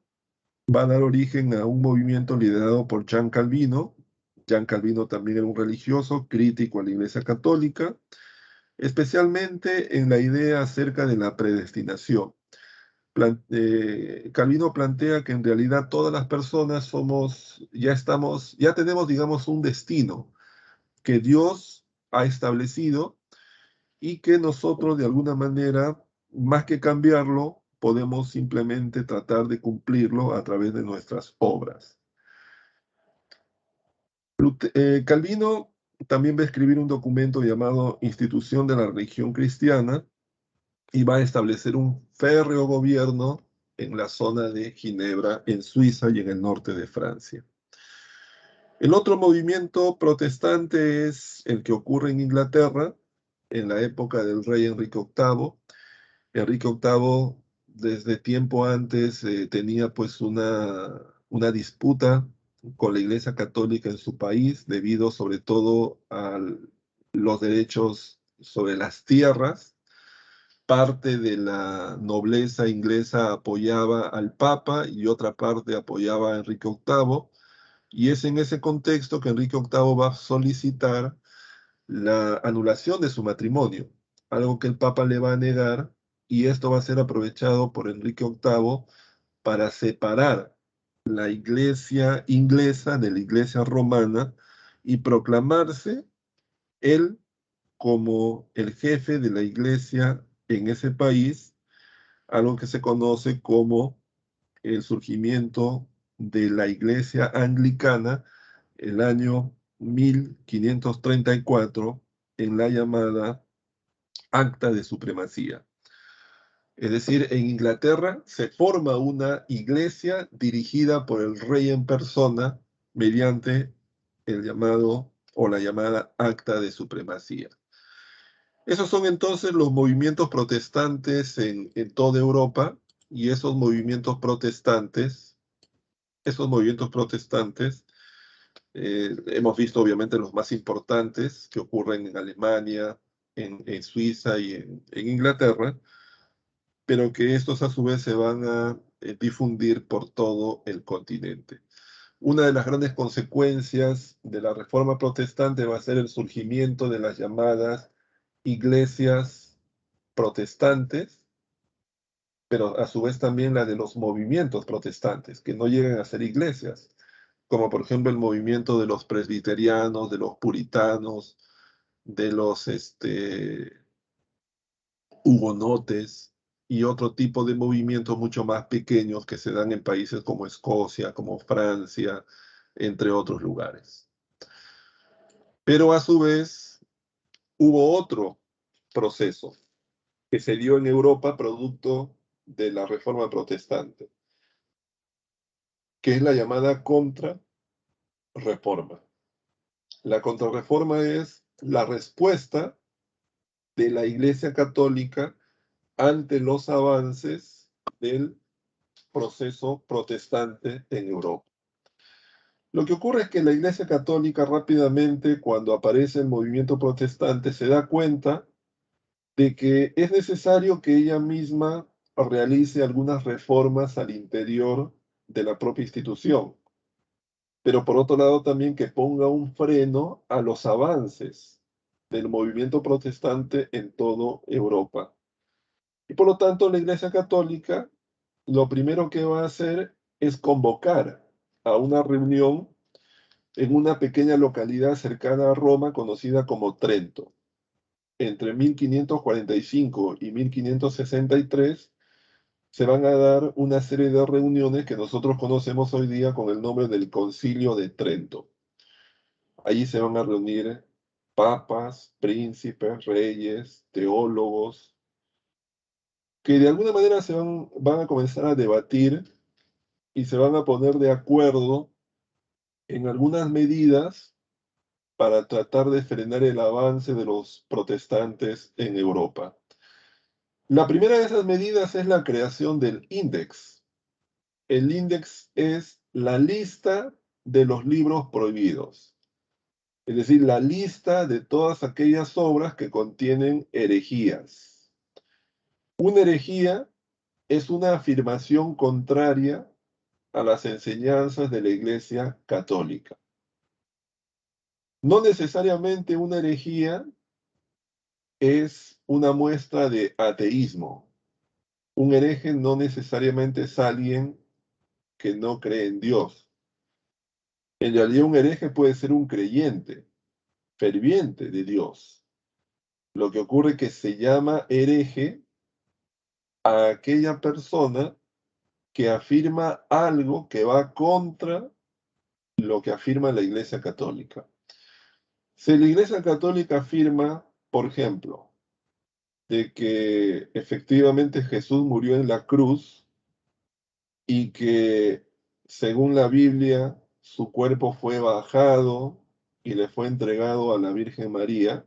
va a dar origen a un movimiento liderado por Jean Calvino. Jean Calvino también era un religioso crítico a la Iglesia Católica, especialmente en la idea acerca de la predestinación. Calvino plantea que en realidad todas las personas ya tenemos, digamos, un destino que Dios ha establecido y que nosotros de alguna manera, más que cambiarlo, podemos simplemente tratar de cumplirlo a través de nuestras obras. Calvino también va a escribir un documento llamado Institución de la Religión Cristiana y va a establecer un férreo gobierno en la zona de Ginebra, en Suiza y en el norte de Francia. El otro movimiento protestante es el que ocurre en Inglaterra en la época del rey Enrique VIII. Enrique VIII desde tiempo antes tenía pues una disputa con la Iglesia Católica en su país debido sobre todo a los derechos sobre las tierras. Parte de la nobleza inglesa apoyaba al Papa y otra parte apoyaba a Enrique VIII. Y es en ese contexto que Enrique VIII va a solicitar la anulación de su matrimonio, algo que el Papa le va a negar, y esto va a ser aprovechado por Enrique VIII para separar la iglesia inglesa de la iglesia romana y proclamarse él como el jefe de la iglesia en ese país, algo que se conoce como el surgimiento de la iglesia anglicana el año 1534 en la llamada acta de supremacía. Es decir, en Inglaterra se forma una iglesia dirigida por el rey en persona mediante el llamado o la llamada acta de supremacía. Esos son entonces los movimientos protestantes en toda Europa, y esos movimientos protestantes, hemos visto obviamente los más importantes que ocurren en Alemania, en Suiza y en Inglaterra, pero que estos a su vez se van a difundir por todo el continente. Una de las grandes consecuencias de la reforma protestante va a ser el surgimiento de las llamadas iglesias protestantes, pero a su vez también la de los movimientos protestantes, que no llegan a ser iglesias, como por ejemplo el movimiento de los presbiterianos, de los puritanos, de los hugonotes y otro tipo de movimientos mucho más pequeños que se dan en países como Escocia, como Francia, entre otros lugares. Pero a su vez hubo otro proceso que se dio en Europa producto de la Reforma Protestante, que es la llamada Contrarreforma. La Contrarreforma es la respuesta de la Iglesia Católica ante los avances del proceso protestante en Europa. Lo que ocurre es que la Iglesia Católica rápidamente, cuando aparece el movimiento protestante, se da cuenta de que es necesario que ella misma realice algunas reformas al interior de la propia institución, pero por otro lado también que ponga un freno a los avances del movimiento protestante en toda Europa. Y por lo tanto, la Iglesia Católica lo primero que va a hacer es convocar a una reunión en una pequeña localidad cercana a Roma conocida como Trento. Entre 1545 y 1563 se van a dar una serie de reuniones que nosotros conocemos hoy día con el nombre del Concilio de Trento. Allí se van a reunir papas, príncipes, reyes, teólogos, que de alguna manera van a comenzar a debatir y se van a poner de acuerdo en algunas medidas para tratar de frenar el avance de los protestantes en Europa. La primera de esas medidas es la creación del índex. El índex es la lista de los libros prohibidos, es decir, la lista de todas aquellas obras que contienen herejías. Una herejía es una afirmación contraria a las enseñanzas de la Iglesia Católica. No necesariamente una herejía es una muestra de ateísmo. Un hereje no necesariamente es alguien que no cree en Dios. En realidad un hereje puede ser un creyente, ferviente de Dios. Lo que ocurre es que se llama hereje a aquella persona que afirma algo que va contra lo que afirma la Iglesia Católica. Si la Iglesia Católica afirma, por ejemplo, de que efectivamente Jesús murió en la cruz y que según la Biblia su cuerpo fue bajado y le fue entregado a la Virgen María,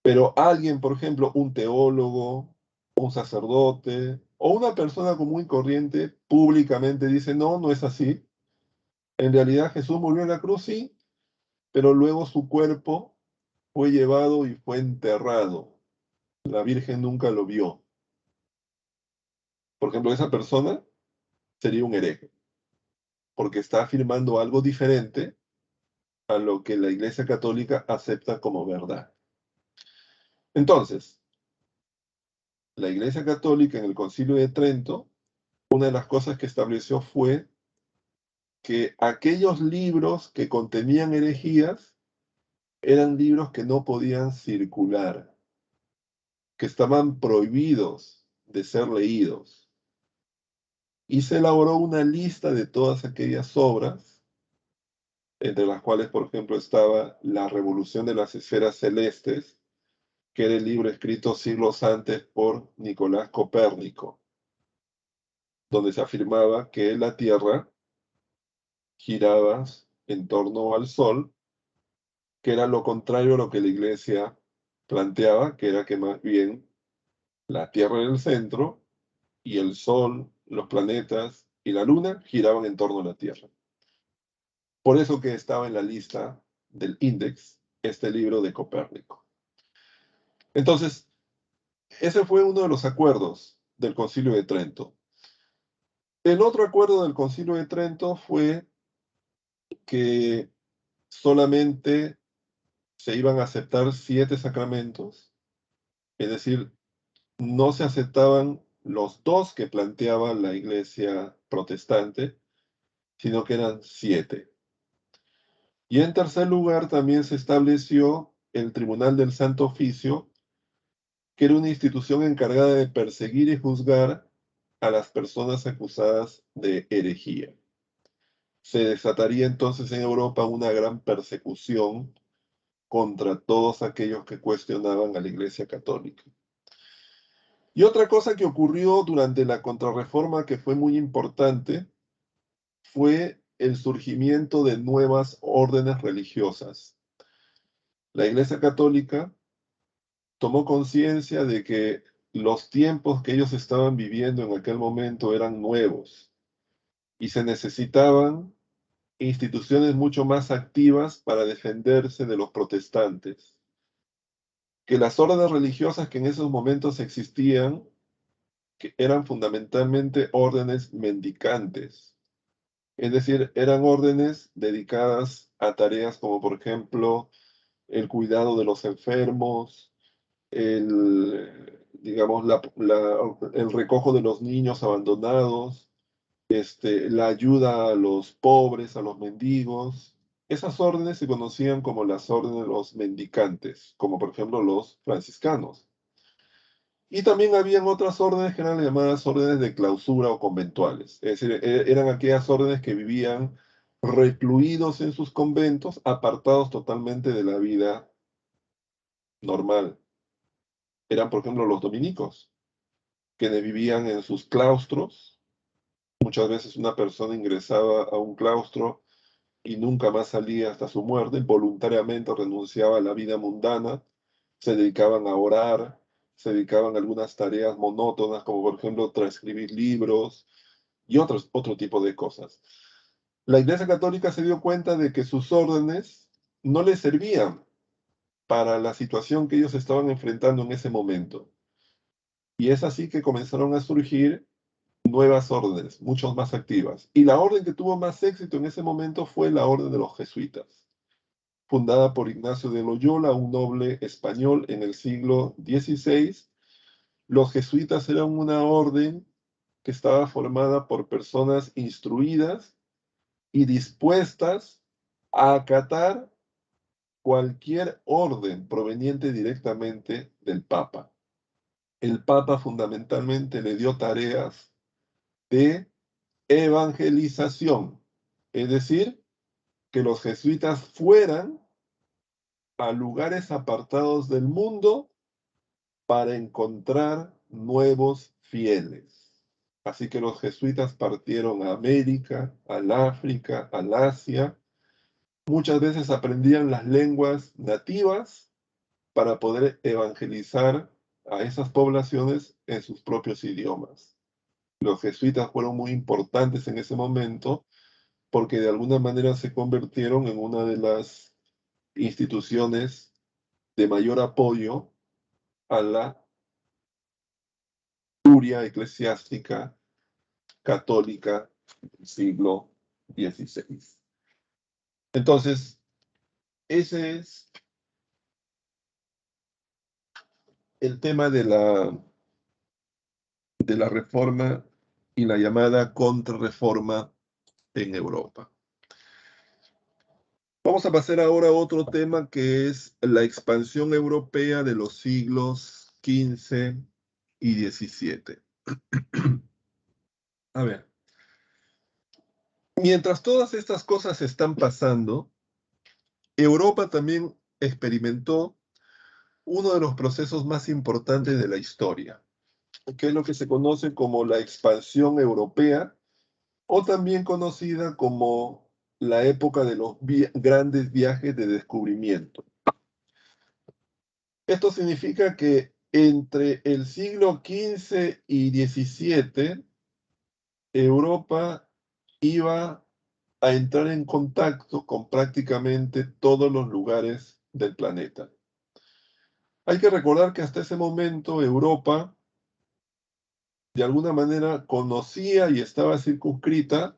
pero alguien, por ejemplo, un teólogo, un sacerdote o una persona común y corriente públicamente dice, no, no es así. En realidad Jesús murió en la cruz, sí, pero luego su cuerpo fue llevado y fue enterrado. La Virgen nunca lo vio. Por ejemplo, esa persona sería un hereje, porque está afirmando algo diferente a lo que la Iglesia Católica acepta como verdad. Entonces, la Iglesia Católica en el Concilio de Trento, una de las cosas que estableció fue que aquellos libros que contenían herejías eran libros que no podían circular, que estaban prohibidos de ser leídos. Y se elaboró una lista de todas aquellas obras, entre las cuales, por ejemplo, estaba La Revolución de las Esferas Celestes, que era el libro escrito siglos antes por Nicolás Copérnico, donde se afirmaba que la Tierra giraba en torno al Sol, que era lo contrario a lo que la Iglesia planteaba, que era que más bien la Tierra era el centro y el Sol, los planetas y la Luna giraban en torno a la Tierra. Por eso que estaba en la lista del Índex este libro de Copérnico. Entonces, ese fue uno de los acuerdos del Concilio de Trento. El otro acuerdo del Concilio de Trento fue que solamente se iban a aceptar 7 sacramentos, es decir, no se aceptaban los 2 que planteaba la Iglesia protestante, sino que eran 7. Y en tercer lugar también se estableció el Tribunal del Santo Oficio, que era una institución encargada de perseguir y juzgar a las personas acusadas de herejía. Se desataría entonces en Europa una gran persecución contra todos aquellos que cuestionaban a la Iglesia Católica. Y otra cosa que ocurrió durante la Contrarreforma que fue muy importante fue el surgimiento de nuevas órdenes religiosas. La Iglesia Católica tomó conciencia de que los tiempos que ellos estaban viviendo en aquel momento eran nuevos y se necesitaban instituciones mucho más activas para defenderse de los protestantes. Que las órdenes religiosas que en esos momentos existían, que eran fundamentalmente órdenes mendicantes, es decir, eran órdenes dedicadas a tareas como por ejemplo el cuidado de los enfermos, digamos, el recojo de los niños abandonados, la ayuda a los pobres, a los mendigos. Esas órdenes se conocían como las órdenes de los mendicantes, como por ejemplo los franciscanos. Y también habían otras órdenes que eran las llamadas órdenes de clausura o conventuales. Es decir, eran aquellas órdenes que vivían recluidos en sus conventos, apartados totalmente de la vida normal. Eran, por ejemplo, los dominicos, quienes vivían en sus claustros. Muchas veces una persona ingresaba a un claustro y nunca más salía hasta su muerte, voluntariamente renunciaba a la vida mundana, se dedicaban a orar, se dedicaban a algunas tareas monótonas, como por ejemplo transcribir libros y otro tipo de cosas. La Iglesia Católica se dio cuenta de que sus órdenes no les servían para la situación que ellos estaban enfrentando en ese momento. Y es así que comenzaron a surgir nuevas órdenes, mucho más activas. Y la orden que tuvo más éxito en ese momento fue la orden de los jesuitas, fundada por Ignacio de Loyola, un noble español en el siglo XVI. Los jesuitas eran una orden que estaba formada por personas instruidas y dispuestas a acatar cualquier orden proveniente directamente del Papa. El Papa fundamentalmente le dio tareas de evangelización, es decir, que los jesuitas fueran a lugares apartados del mundo para encontrar nuevos fieles. Así que los jesuitas partieron a América, al África, al Asia. Muchas veces aprendían las lenguas nativas para poder evangelizar a esas poblaciones en sus propios idiomas. Los jesuitas fueron muy importantes en ese momento porque de alguna manera se convirtieron en una de las instituciones de mayor apoyo a la curia eclesiástica católica del siglo XVI. Entonces, ese es el tema de la reforma y la llamada contrarreforma en Europa. Vamos a pasar ahora a otro tema que es la expansión europea de los siglos XV y XVII. A ver, mientras todas estas cosas están pasando, Europa también experimentó uno de los procesos más importantes de la historia, que es lo que se conoce como la expansión europea, o también conocida como la época de los grandes viajes de descubrimiento. Esto significa que entre el siglo XV y XVII, Europa iba a entrar en contacto con prácticamente todos los lugares del planeta. Hay que recordar que hasta ese momento Europa, de alguna manera, conocía y estaba circunscrita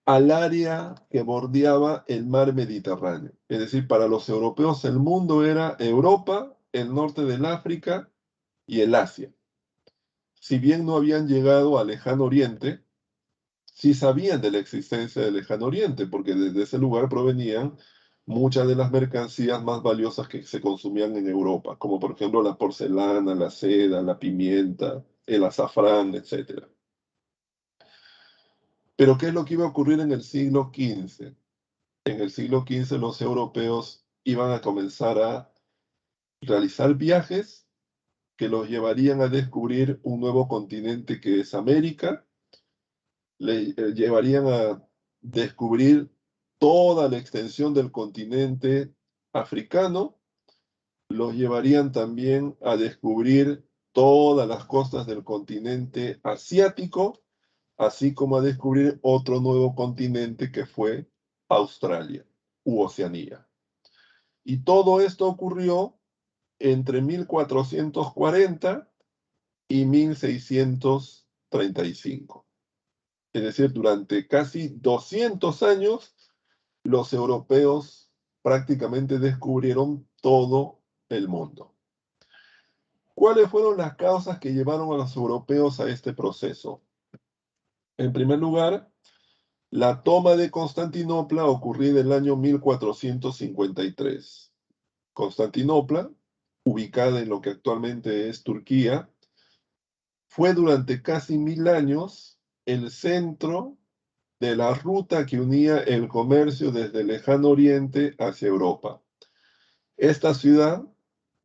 al área que bordeaba el mar Mediterráneo. Es decir, para los europeos el mundo era Europa, el norte del África y el Asia. Si bien no habían llegado al Lejano Oriente, sí sabían de la existencia del Lejano Oriente, porque desde ese lugar provenían muchas de las mercancías más valiosas que se consumían en Europa, como por ejemplo la porcelana, la seda, la pimienta, el azafrán, etc. Pero ¿qué es lo que iba a ocurrir en el siglo XV? En el siglo XV los europeos iban a comenzar a realizar viajes que los llevarían a descubrir un nuevo continente que es América, llevarían a descubrir toda la extensión del continente africano, los llevarían también a descubrir todas las costas del continente asiático, así como a descubrir otro nuevo continente que fue Australia u Oceanía. Y todo esto ocurrió entre 1440 y 1635. Es decir, durante casi 200 años, los europeos prácticamente descubrieron todo el mundo. ¿Cuáles fueron las causas que llevaron a los europeos a este proceso? En primer lugar, la toma de Constantinopla ocurrida en el año 1453. Constantinopla, ubicada en lo que actualmente es Turquía, fue durante casi 1000 años el centro de la ruta que unía el comercio desde el Lejano Oriente hacia Europa. Esta ciudad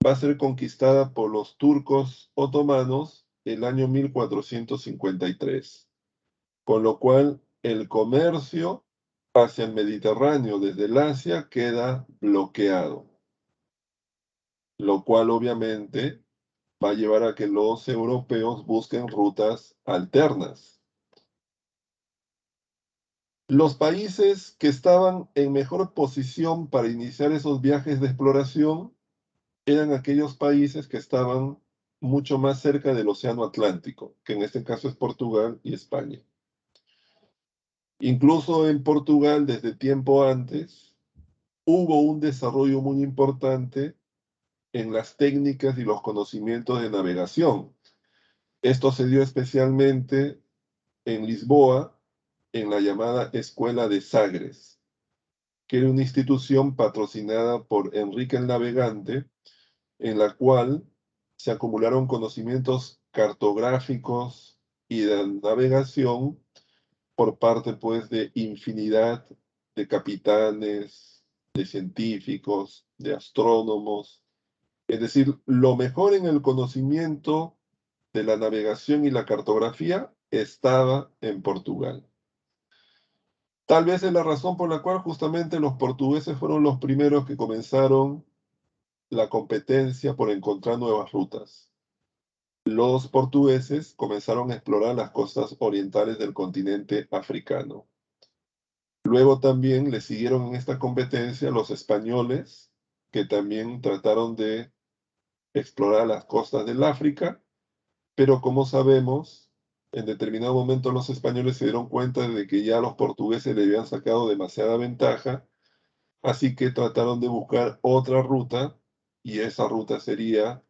va a ser conquistada por los turcos otomanos el año 1453, con lo cual el comercio hacia el Mediterráneo desde el Asia queda bloqueado, lo cual obviamente va a llevar a que los europeos busquen rutas alternas. Los países que estaban en mejor posición para iniciar esos viajes de exploración eran aquellos países que estaban mucho más cerca del Océano Atlántico, que en este caso es Portugal y España. Incluso en Portugal, desde tiempo antes, hubo un desarrollo muy importante en las técnicas y los conocimientos de navegación. Esto se dio especialmente en Lisboa, en la llamada Escuela de Sagres, que era una institución patrocinada por Enrique el Navegante, en la cual se acumularon conocimientos cartográficos y de navegación por parte, pues, de infinidad de capitanes, de científicos, de astrónomos. Es decir, lo mejor en el conocimiento de la navegación y la cartografía estaba en Portugal. Tal vez es la razón por la cual justamente los portugueses fueron los primeros que comenzaron la competencia por encontrar nuevas rutas. Los portugueses comenzaron a explorar las costas orientales del continente africano. Luego también le siguieron en esta competencia los españoles, que también trataron de explorar las costas del África, pero como sabemos, en determinado momento los españoles se dieron cuenta de que ya los portugueses le habían sacado demasiada ventaja, así que trataron de buscar otra ruta, y esa ruta sería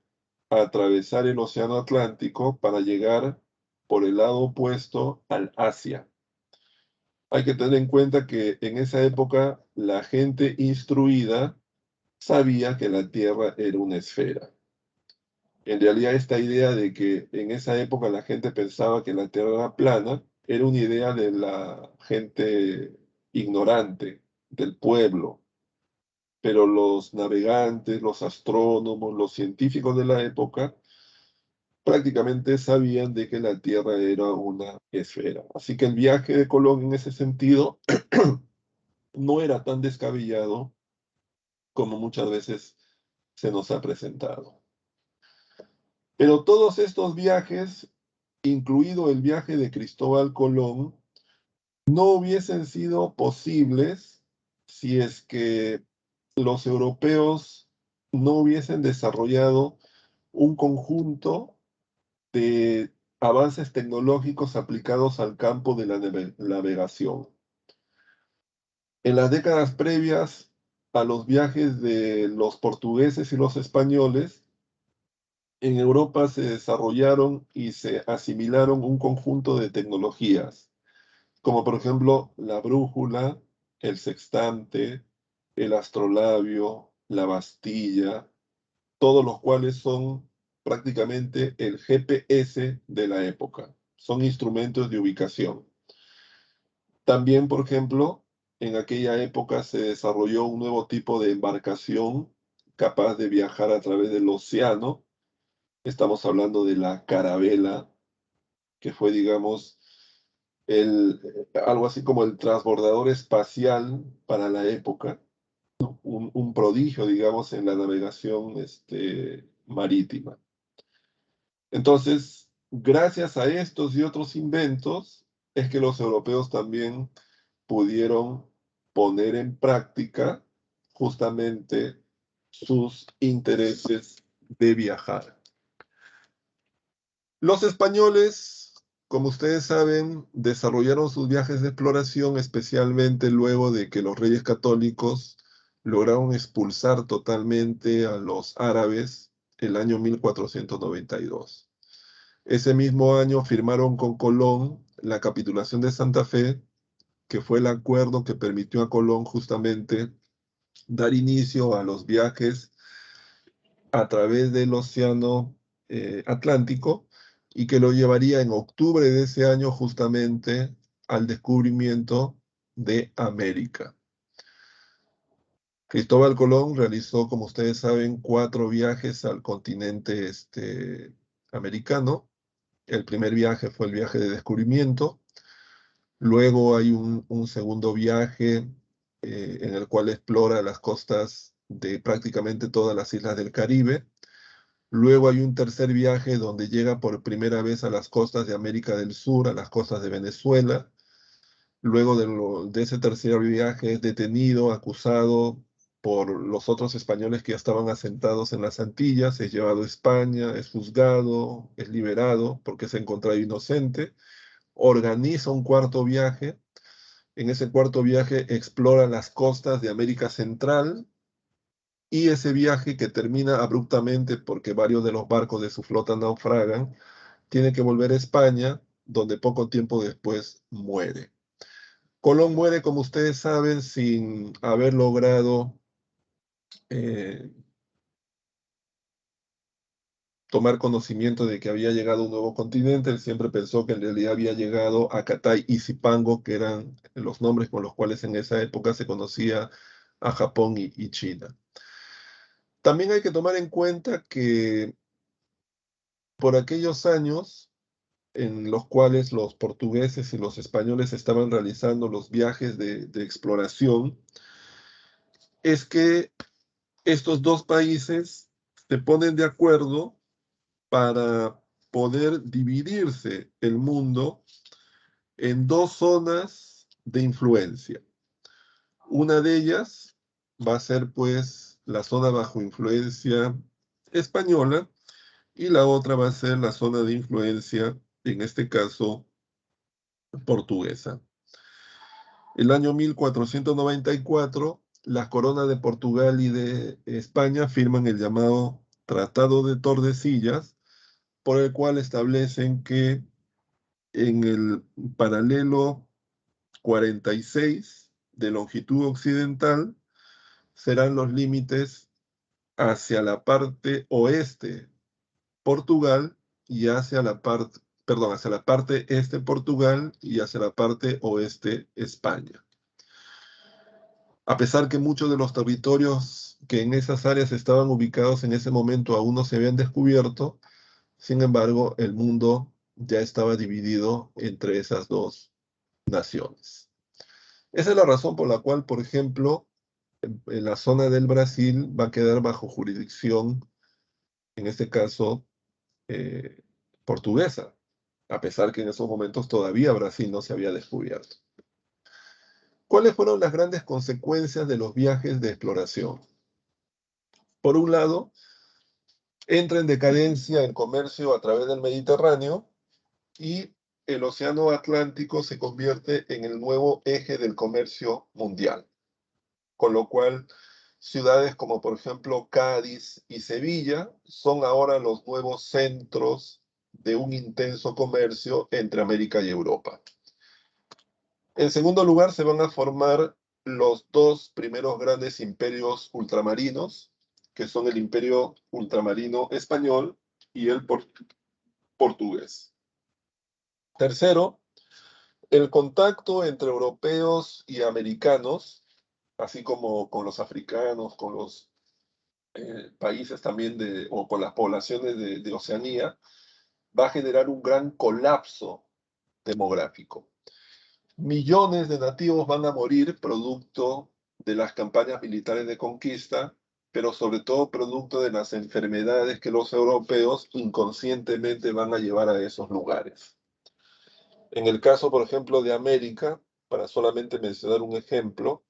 atravesar el Océano Atlántico para llegar por el lado opuesto al Asia. Hay que tener en cuenta que en esa época la gente instruida sabía que la Tierra era una esfera. En realidad esta idea de que en esa época la gente pensaba que la Tierra era plana era una idea de la gente ignorante, del pueblo. pero los navegantes, los astrónomos, los científicos de la época prácticamente sabían de que la Tierra era una esfera. Así que el viaje de Colón en ese sentido no era tan descabellado como muchas veces se nos ha presentado. Pero todos estos viajes, incluido el viaje de Cristóbal Colón, no hubiesen sido posibles si es que los europeos no hubiesen desarrollado un conjunto de avances tecnológicos aplicados al campo de la navegación. En las décadas previas a los viajes de los portugueses y los españoles, en Europa se desarrollaron y se asimilaron un conjunto de tecnologías, como por ejemplo la brújula, el sextante, el astrolabio, la bastilla, todos los cuales son prácticamente el GPS de la época. Son instrumentos de ubicación. También, por ejemplo, en aquella época se desarrolló un nuevo tipo de embarcación capaz de viajar a través del océano. Estamos hablando de la carabela, que fue, digamos, algo así como el transbordador espacial para la época, un prodigio, digamos, en la navegación marítima. Entonces, gracias a estos y otros inventos, es que los europeos también pudieron poner en práctica justamente sus intereses de viajar. Los españoles, como ustedes saben, desarrollaron sus viajes de exploración especialmente luego de que los reyes católicos lograron expulsar totalmente a los árabes el año 1492. Ese mismo año firmaron con Colón la capitulación de Santa Fe, que fue el acuerdo que permitió a Colón justamente dar inicio a los viajes a través del Océano Atlántico y que lo llevaría en octubre de ese año justamente al descubrimiento de América. Cristóbal Colón realizó, como ustedes saben, 4 viajes al continente americano. El primer viaje fue el viaje de descubrimiento. Luego hay un segundo viaje en el cual explora las costas de prácticamente todas las islas del Caribe. Luego hay un tercer viaje donde llega por primera vez a las costas de América del Sur, a las costas de Venezuela. Luego de ese tercer viaje es detenido, acusado por los otros españoles que ya estaban asentados en las Antillas, es llevado a España, es juzgado, es liberado porque se encontraba inocente. Organiza un cuarto viaje. En ese cuarto viaje explora las costas de América Central y ese viaje que termina abruptamente porque varios de los barcos de su flota naufragan, tiene que volver a España, donde poco tiempo después muere. Colón muere, como ustedes saben, sin haber logrado eh, tomar conocimiento de que había llegado a un nuevo continente. Él siempre pensó que en realidad había llegado a Catay y Zipango, que eran los nombres con los cuales en esa época se conocía a Japón y China. También hay que tomar en cuenta que por aquellos años en los cuales los portugueses y los españoles estaban realizando los viajes de exploración, es que estos dos países se ponen de acuerdo para poder dividirse el mundo en 2 zonas de influencia. Una de ellas va a ser pues la zona bajo influencia española y la otra va a ser la zona de influencia, en este caso, portuguesa. El año 1494, las coronas de Portugal y de España firman el llamado Tratado de Tordesillas, por el cual establecen que en el paralelo 46 de longitud occidental serán los límites hacia la parte oeste Portugal y hacia la parte, perdón, hacia la parte este Portugal y hacia la parte oeste España. A pesar que muchos de los territorios que en esas áreas estaban ubicados en ese momento aún no se habían descubierto, sin embargo, el mundo ya estaba dividido entre esas dos naciones. Esa es la razón por la cual, por ejemplo, en la zona del Brasil va a quedar bajo jurisdicción, en este caso, eh, portuguesa, a pesar que en esos momentos todavía Brasil no se había descubierto. ¿Cuáles fueron las grandes consecuencias de los viajes de exploración? Por un lado, entra en decadencia el comercio a través del Mediterráneo y el Océano Atlántico se convierte en el nuevo eje del comercio mundial, con lo cual ciudades como por ejemplo Cádiz y Sevilla son ahora los nuevos centros de un intenso comercio entre América y Europa. En segundo lugar, se van a formar los dos primeros grandes imperios ultramarinos, que son el imperio ultramarino español y el portugués. Tercero, el contacto entre europeos y americanos, así como con los africanos, con los países también o con las poblaciones de Oceanía, va a generar un gran colapso demográfico. Millones de nativos van a morir producto de las campañas militares de conquista, pero sobre todo producto de las enfermedades que los europeos inconscientemente van a llevar a esos lugares. En el caso, por ejemplo, de América, para solamente mencionar un ejemplo,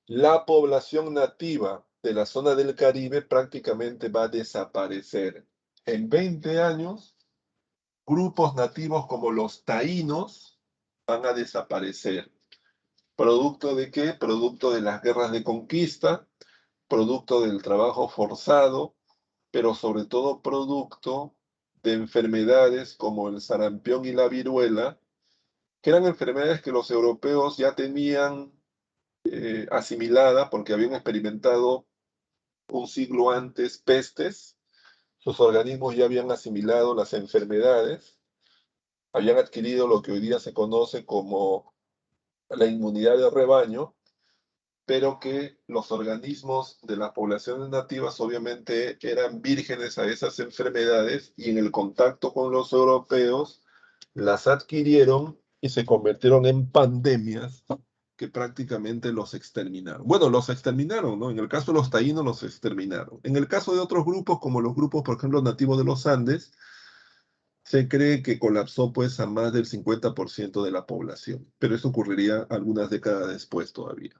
la población nativa de la zona del Caribe prácticamente va a desaparecer. En 20 años, grupos nativos como los taínos van a desaparecer. ¿Producto de qué? Producto de las guerras de conquista, producto del trabajo forzado, pero sobre todo producto de enfermedades como el sarampión y la viruela, que eran enfermedades que los europeos ya tenían asimilada porque habían experimentado un siglo antes pestes, sus organismos ya habían asimilado las enfermedades, habían adquirido lo que hoy día se conoce como la inmunidad de rebaño, pero que los organismos de las poblaciones nativas obviamente eran vírgenes a esas enfermedades y en el contacto con los europeos las adquirieron y se convirtieron en pandemias que prácticamente los exterminaron. Bueno, los exterminaron, ¿no? En el caso de los taínos los exterminaron. En el caso de otros grupos, como los grupos, por ejemplo, nativos de los Andes, se cree que colapsó pues a más del 50% de la población, pero eso ocurriría algunas décadas después todavía.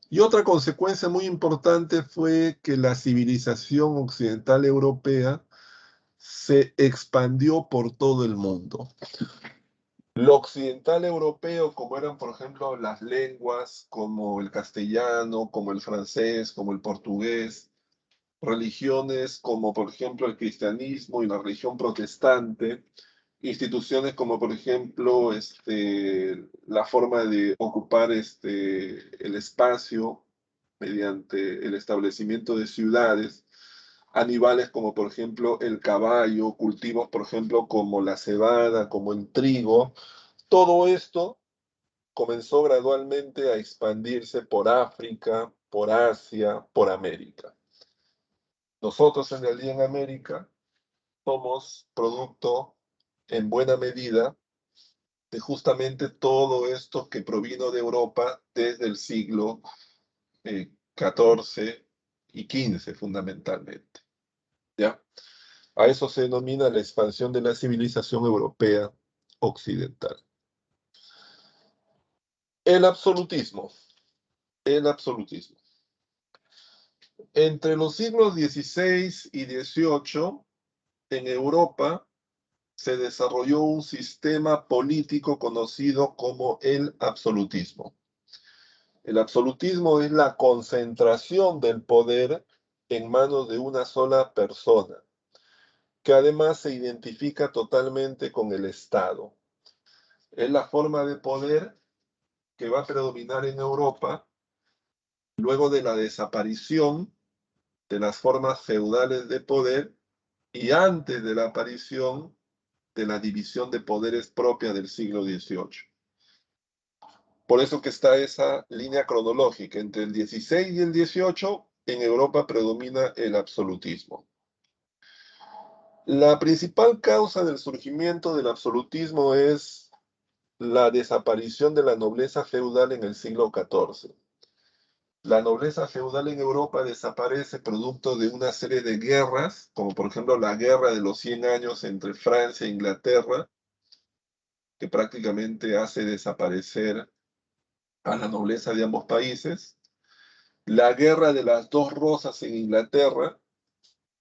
Y otra consecuencia muy importante fue que la civilización occidental europea se expandió por todo el mundo. Lo occidental europeo, como eran, por ejemplo, las lenguas como el castellano, como el francés, como el portugués, religiones como, por ejemplo, el cristianismo y la religión protestante, instituciones como, por ejemplo, la forma de ocupar el espacio mediante el establecimiento de ciudades, animales como, por ejemplo, el caballo, cultivos, por ejemplo, como la cebada, como el trigo. Todo esto comenzó gradualmente a expandirse por África, por Asia, por América. Nosotros en realidad en América somos producto en buena medida de justamente todo esto que provino de Europa desde el siglo XIV y XV fundamentalmente. ¿Ya? A eso se denomina la expansión de la civilización europea occidental. El absolutismo. El absolutismo. Entre los siglos XVI y XVIII, en Europa se desarrolló un sistema político conocido como el absolutismo. El absolutismo es la concentración del poder en manos de una sola persona, que además se identifica totalmente con el Estado. Es la forma de poder que va a predominar en Europa luego de la desaparición de las formas feudales de poder y antes de la aparición de la división de poderes propia del siglo XVIII. Por eso que está esa línea cronológica. Entre el 16 y el 18, en Europa predomina el absolutismo. La principal causa del surgimiento del absolutismo es la desaparición de la nobleza feudal en el siglo XIV. La nobleza feudal en Europa desaparece producto de una serie de guerras, como por ejemplo la Guerra de los 100 años entre Francia e Inglaterra, que prácticamente hace desaparecer a la nobleza de ambos países. La Guerra de las Dos Rosas en Inglaterra,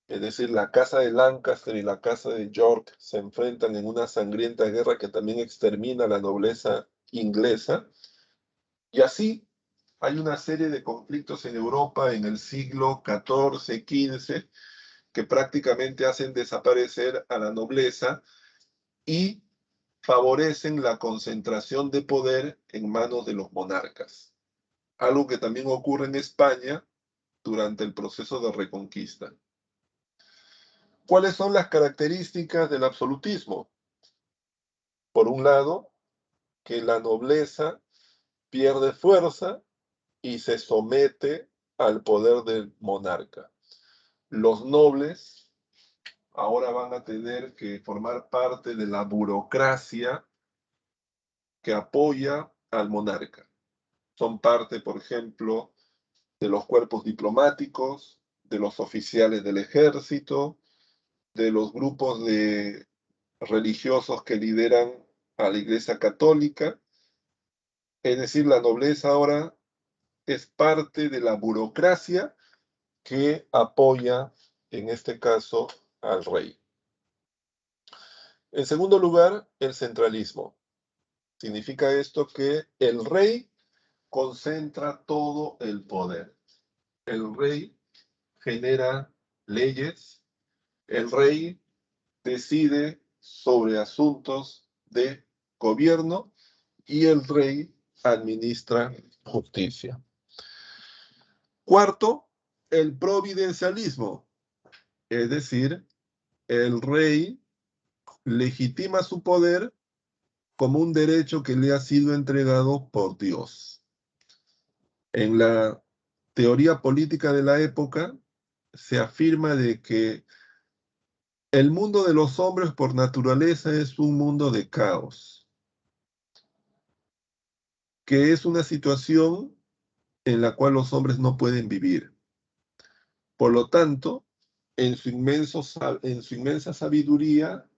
es decir, la Casa de Lancaster y la Casa de York se enfrentan en una sangrienta guerra que también extermina a la nobleza inglesa. Y así hay una serie de conflictos en Europa en el siglo XIV, XV, que prácticamente hacen desaparecer a la nobleza y favorecen la concentración de poder en manos de los monarcas. Algo que también ocurre en España durante el proceso de reconquista. ¿Cuáles son las características del absolutismo? Por un lado, que la nobleza pierde fuerza y se somete al poder del monarca. Los nobles ahora van a tener que formar parte de la burocracia que apoya al monarca. Son parte, por ejemplo, de los cuerpos diplomáticos, de los oficiales del ejército, de los grupos de religiosos que lideran a la Iglesia Católica. Es decir, la nobleza ahora es parte de la burocracia que apoya, en este caso, al rey. En segundo lugar, el centralismo. Significa esto que el rey concentra todo el poder. El rey genera leyes, el rey decide sobre asuntos de gobierno y el rey administra justicia. Cuarto, el providencialismo, es decir, el rey legitima su poder como un derecho que le ha sido entregado por Dios. En la teoría política de la época se afirma de que el mundo de los hombres por naturaleza es un mundo de caos, que es una situación en la cual los hombres no pueden vivir. Por lo tanto, en su inmensa sabiduría,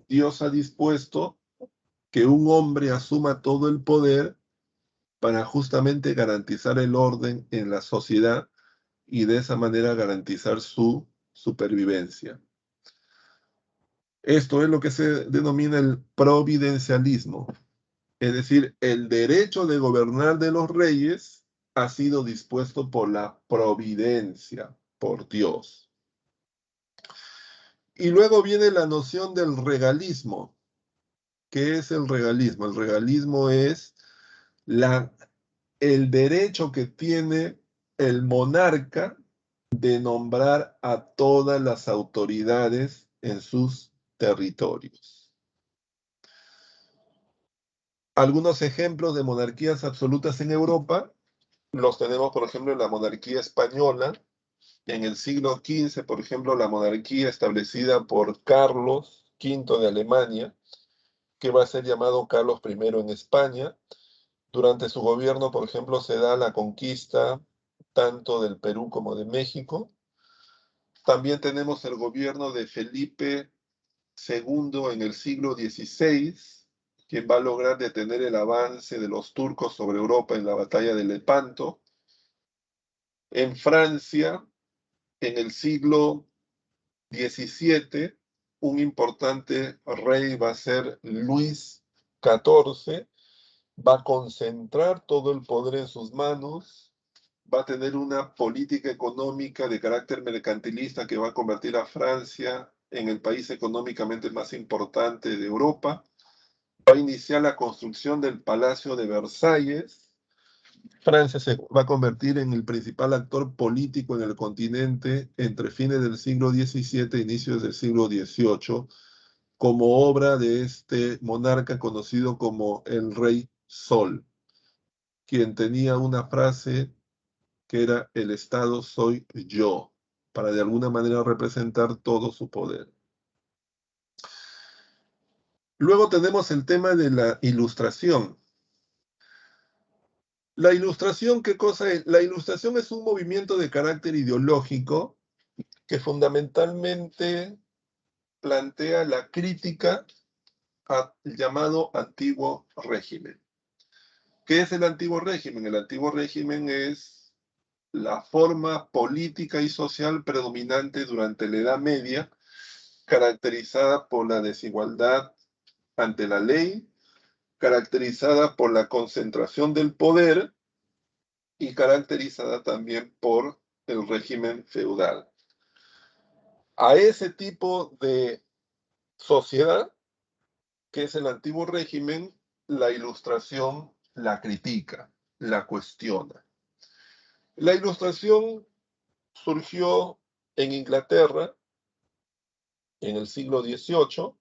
Dios ha dispuesto que un hombre asuma todo el poder para justamente garantizar el orden en la sociedad y de esa manera garantizar su supervivencia. Esto es lo que se denomina el providencialismo, es decir, el derecho de gobernar de los reyes ha sido dispuesto por la providencia, por Dios. Y luego viene la noción del regalismo. ¿Qué es el regalismo? El regalismo es el derecho que tiene el monarca de nombrar a todas las autoridades en sus territorios. Algunos ejemplos de monarquías absolutas en Europa los tenemos, por ejemplo, en la monarquía española. En el siglo XV, por ejemplo, la monarquía establecida por Carlos V de Alemania, que va a ser llamado Carlos I en España. Durante su gobierno, por ejemplo, se da la conquista tanto del Perú como de México. También tenemos el gobierno de Felipe II en el siglo XVI, quien va a lograr detener el avance de los turcos sobre Europa en la batalla de Lepanto. En Francia, en el siglo XVII, un importante rey va a ser Luis XIV, va a concentrar todo el poder en sus manos, va a tener una política económica de carácter mercantilista que va a convertir a Francia en el país económicamente más importante de Europa, va a iniciar la construcción del Palacio de Versalles. Francia se va a convertir en el principal actor político en el continente entre fines del siglo XVII e inicios del siglo XVIII, como obra de este monarca conocido como el Rey Sol. quien tenía una frase que era el Estado soy yo, para de alguna manera representar todo su poder. Luego tenemos el tema de la ilustración. La ilustración, ¿qué cosa es? La ilustración es un movimiento de carácter ideológico que fundamentalmente plantea la crítica al llamado antiguo régimen. ¿Qué es el antiguo régimen? El antiguo régimen es la forma política y social predominante durante la Edad Media, caracterizada por la desigualdad ante la ley, caracterizada por la concentración del poder y caracterizada también por el régimen feudal. A ese tipo de sociedad, que es el antiguo régimen, la ilustración la critica, la cuestiona. La ilustración surgió en Inglaterra en el siglo XVIII,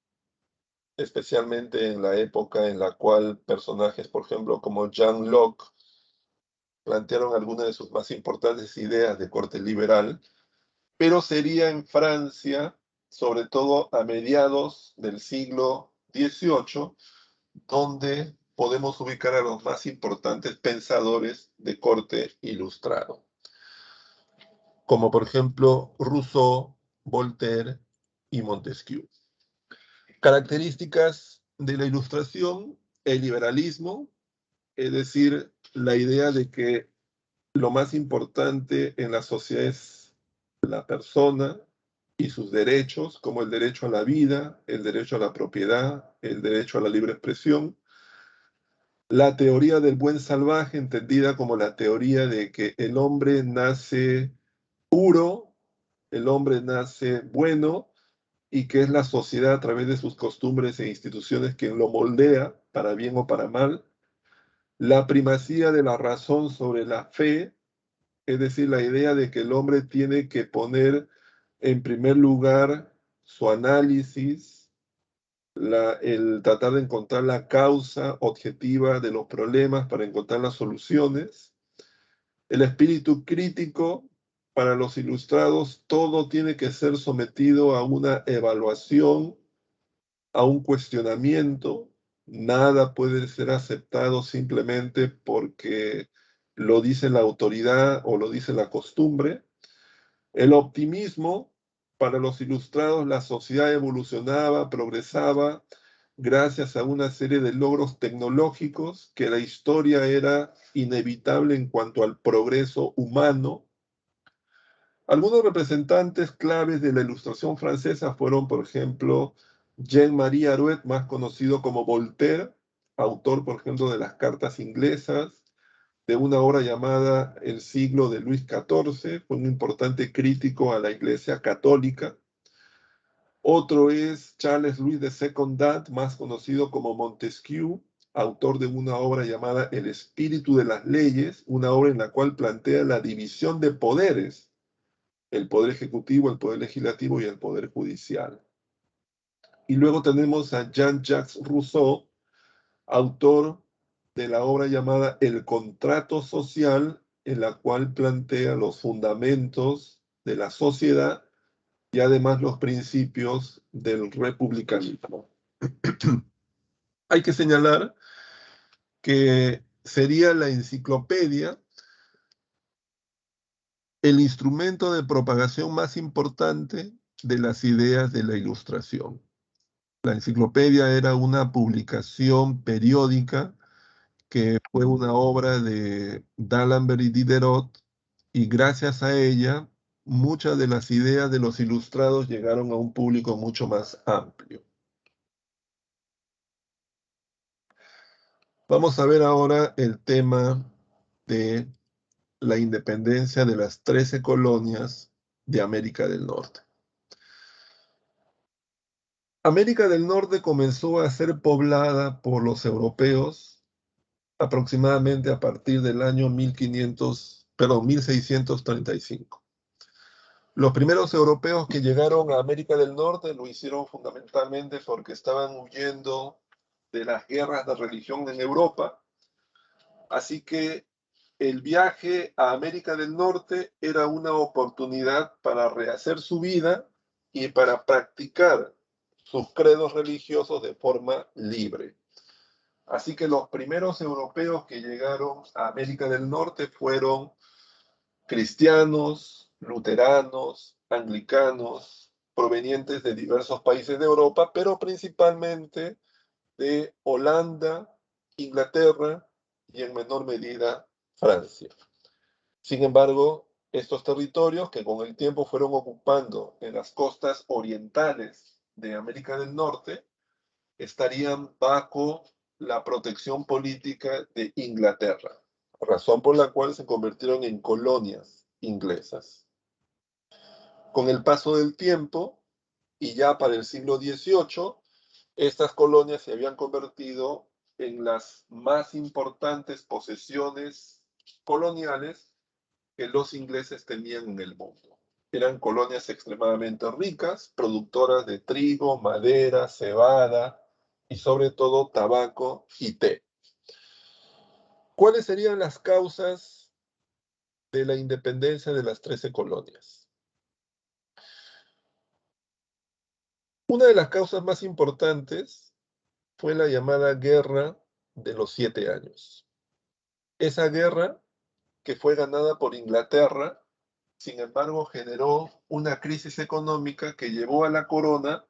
especialmente en la época en la cual personajes, por ejemplo, como Jean Locke, plantearon algunas de sus más importantes ideas de corte liberal, pero sería en Francia, sobre todo a mediados del siglo XVIII, donde podemos ubicar a los más importantes pensadores de corte ilustrado, como por ejemplo Rousseau, Voltaire y Montesquieu. Características de la ilustración: el liberalismo, es decir, la idea de que lo más importante en la sociedad es la persona y sus derechos, como el derecho a la vida, el derecho a la propiedad, el derecho a la libre expresión. La teoría del buen salvaje, entendida como la teoría de que el hombre nace puro, el hombre nace bueno, y que es la sociedad a través de sus costumbres e instituciones quien lo moldea, para bien o para mal. La primacía de la razón sobre la fe, es decir, la idea de que el hombre tiene que poner en primer lugar su análisis, el tratar de encontrar la causa objetiva de los problemas para encontrar las soluciones. El espíritu crítico: para los ilustrados, todo tiene que ser sometido a una evaluación, a un cuestionamiento. Nada puede ser aceptado simplemente porque lo dice la autoridad o lo dice la costumbre. El optimismo: para los ilustrados, la sociedad evolucionaba, progresaba gracias a una serie de logros tecnológicos, que la historia era inevitable en cuanto al progreso humano. Algunos representantes claves de la Ilustración francesa fueron, por ejemplo, Jean-Marie Arouet, más conocido como Voltaire, autor, por ejemplo, de las Cartas Inglesas, de una obra llamada El siglo de Luis XIV, fue un importante crítico a la Iglesia Católica. Otro es Charles Louis de Secondat, más conocido como Montesquieu, autor de una obra llamada El espíritu de las leyes, una obra en la cual plantea la división de poderes: el poder ejecutivo, el poder legislativo y el poder judicial. Y luego tenemos a Jean-Jacques Rousseau, autor de la obra llamada El contrato social, en la cual plantea los fundamentos de la sociedad y además los principios del republicanismo. Hay que señalar que sería la enciclopedia el instrumento de propagación más importante de las ideas de la Ilustración. La enciclopedia era una publicación periódica que fue una obra de D'Alembert y Diderot, y gracias a ella muchas de las ideas de los ilustrados llegaron a un público mucho más amplio. Vamos a ver ahora el tema de la independencia de las 13 colonias de América del Norte. América del Norte comenzó a ser poblada por los europeos aproximadamente a partir del año 1635. Los primeros europeos que llegaron a América del Norte lo hicieron fundamentalmente porque estaban huyendo de las guerras de religión en Europa, Así que el viaje a América del Norte era una oportunidad para rehacer su vida y para practicar sus credos religiosos de forma libre. Así que los primeros europeos que llegaron a América del Norte fueron cristianos, luteranos, anglicanos, provenientes de diversos países de Europa, pero principalmente de Holanda, Inglaterra y en menor medida Francia. Sin embargo, estos territorios que con el tiempo fueron ocupando en las costas orientales de América del Norte estarían bajo la protección política de Inglaterra, razón por la cual se convirtieron en colonias inglesas. Con el paso del tiempo, y ya para el siglo XVIII, estas colonias se habían convertido en las más importantes posesiones coloniales que los ingleses tenían en el mundo. Eran colonias extremadamente ricas, productoras de trigo, madera, cebada y sobre todo tabaco y té. ¿Cuáles serían las causas de la independencia de las 13 colonias? Una de las causas más importantes fue la llamada Guerra de los 7 años. Esa guerra, que fue ganada por Inglaterra, sin embargo, generó una crisis económica que llevó a la corona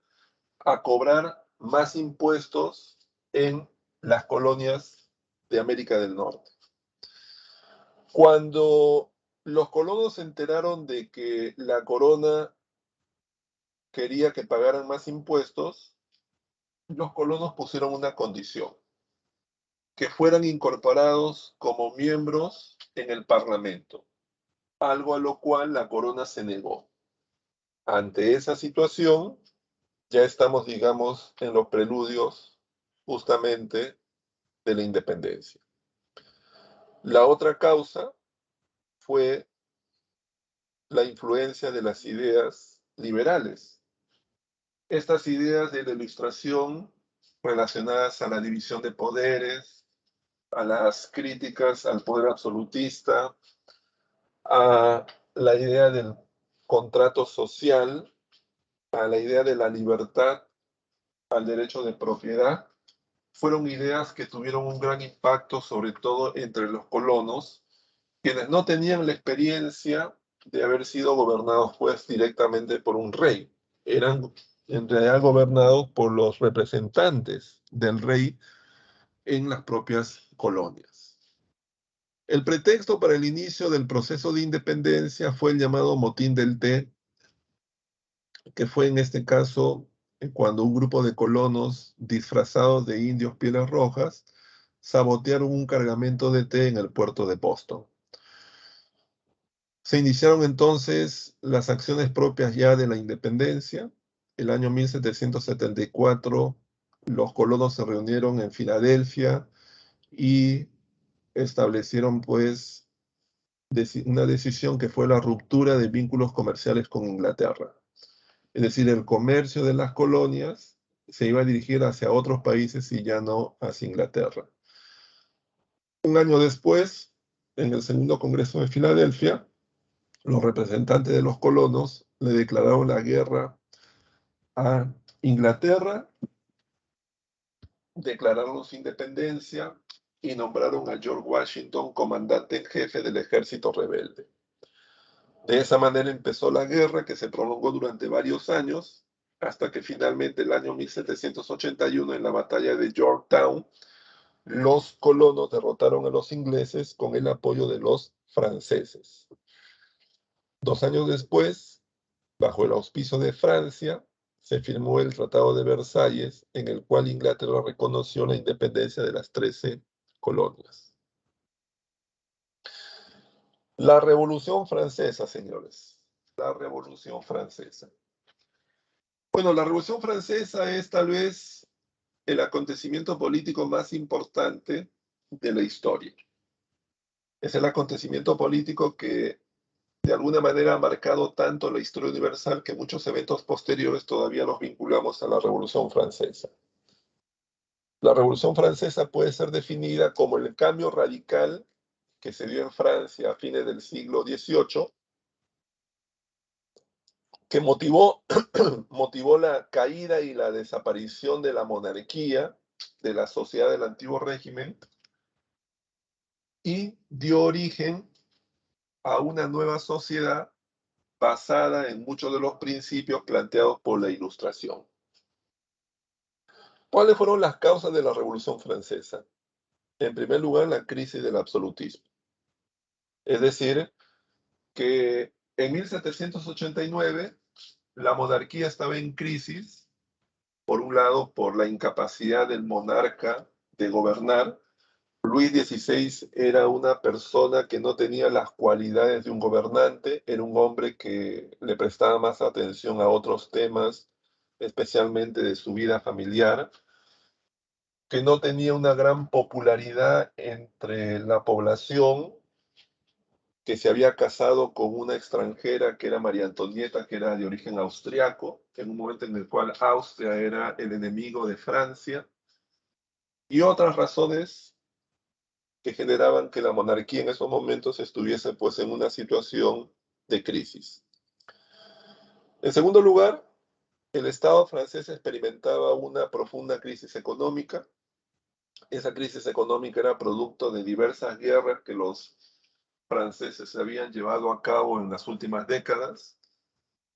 a cobrar más impuestos en las colonias de América del Norte. Cuando los colonos se enteraron de que la corona quería que pagaran más impuestos, los colonos pusieron una condición: que fueran incorporados como miembros en el Parlamento, algo a lo cual la corona se negó. Ante esa situación, ya estamos, digamos, en los preludios justamente de la independencia. La otra causa fue la influencia de las ideas liberales. Estas ideas de la Ilustración relacionadas a la división de poderes, a las críticas al poder absolutista, a la idea del contrato social, a la idea de la libertad, al derecho de propiedad, fueron ideas que tuvieron un gran impacto, sobre todo entre los colonos, quienes no tenían la experiencia de haber sido gobernados pues directamente por un rey. Eran en realidad gobernados por los representantes del rey en las propias colonias. El pretexto para el inicio del proceso de independencia fue el llamado Motín del Té, que fue en este caso cuando un grupo de colonos disfrazados de indios pieles rojas sabotearon un cargamento de té en el puerto de Boston. Se iniciaron entonces las acciones propias ya de la independencia. El año 1774 los colonos se reunieron en Filadelfia y establecieron pues una decisión que fue la ruptura de vínculos comerciales con Inglaterra. Es decir, el comercio de las colonias se iba a dirigir hacia otros países y ya no hacia Inglaterra. Un año después, en el segundo Congreso de Filadelfia, los representantes de los colonos le declararon la guerra a Inglaterra, declararon su independencia y nombraron a George Washington comandante en jefe del ejército rebelde. De esa manera empezó la guerra, que se prolongó durante varios años, hasta que finalmente el año 1781, en la batalla de Yorktown, los colonos derrotaron a los ingleses con el apoyo de los franceses. 2 años después, bajo el auspicio de Francia, se firmó el Tratado de Versalles, en el cual Inglaterra reconoció la independencia de las 13 colonias. La Revolución Francesa, señores. La Revolución Francesa. Bueno, la Revolución Francesa es tal vez el acontecimiento político más importante de la historia. Es el acontecimiento político que de alguna manera ha marcado tanto la historia universal que muchos eventos posteriores todavía los vinculamos a la Revolución Francesa. La Revolución Francesa puede ser definida como el cambio radical que se dio en Francia a fines del siglo XVIII, que motivó la caída y la desaparición de la monarquía, de la sociedad del antiguo régimen, y dio origen a una nueva sociedad basada en muchos de los principios planteados por la Ilustración. ¿Cuáles fueron las causas de la Revolución Francesa? En primer lugar, la crisis del absolutismo. Es decir, que en 1789 la monarquía estaba en crisis, por un lado, por la incapacidad del monarca de gobernar. Luis XVI era una persona que no tenía las cualidades de un gobernante, era un hombre que le prestaba más atención a otros temas, especialmente de su vida familiar, que no tenía una gran popularidad entre la población, que se había casado con una extranjera que era María Antonieta, que era de origen austriaco, en un momento en el cual Austria era el enemigo de Francia, y otras razones que generaban que la monarquía en esos momentos estuviese pues en una situación de crisis. En segundo lugar, el Estado francés experimentaba una profunda crisis económica. Esa crisis económica era producto de diversas guerras que los franceses habían llevado a cabo en las últimas décadas.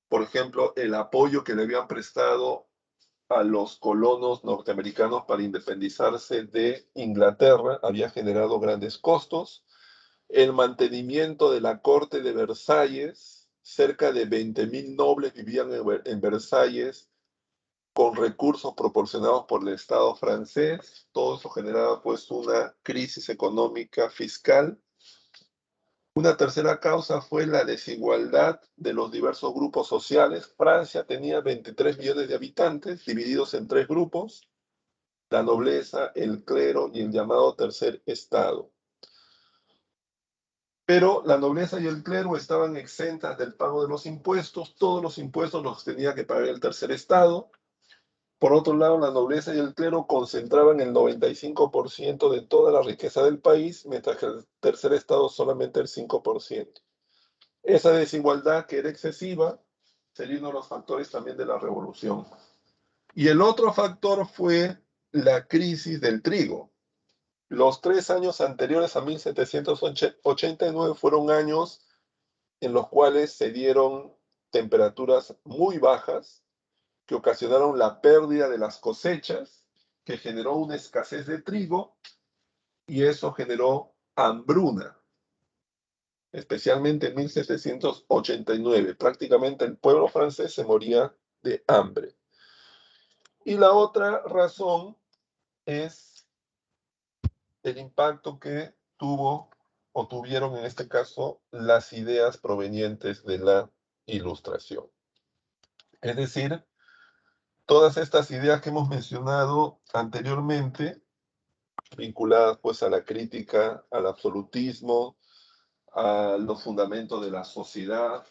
Por ejemplo, el apoyo que le habían prestado a los colonos norteamericanos para independizarse de Inglaterra había generado grandes costos. El mantenimiento de la corte de Versalles, cerca de 20.000 nobles vivían en Versalles con recursos proporcionados por el Estado francés. Todo eso generaba pues una crisis económica fiscal. Una tercera causa fue la desigualdad de los diversos grupos sociales. Francia tenía 23 millones de habitantes divididos en tres grupos: la nobleza, el clero y el llamado tercer estado. Pero la nobleza y el clero estaban exentas del pago de los impuestos. Todos los impuestos los tenía que pagar el tercer estado. Por otro lado, la nobleza y el clero concentraban el 95% de toda la riqueza del país, mientras que el tercer estado solamente el 5%. Esa desigualdad, que era excesiva, sería uno de los factores también de la revolución. Y el otro factor fue la crisis del trigo. Los 3 años anteriores a 1789 fueron años en los cuales se dieron temperaturas muy bajas que ocasionaron la pérdida de las cosechas, que generó una escasez de trigo, y eso generó hambruna, especialmente en 1789. Prácticamente el pueblo francés se moría de hambre. Y la otra razón es el impacto que tuvo o tuvieron en este caso las ideas provenientes de la Ilustración. Es decir, todas estas ideas que hemos mencionado anteriormente, vinculadas pues a la crítica al absolutismo, a los fundamentos de la sociedad,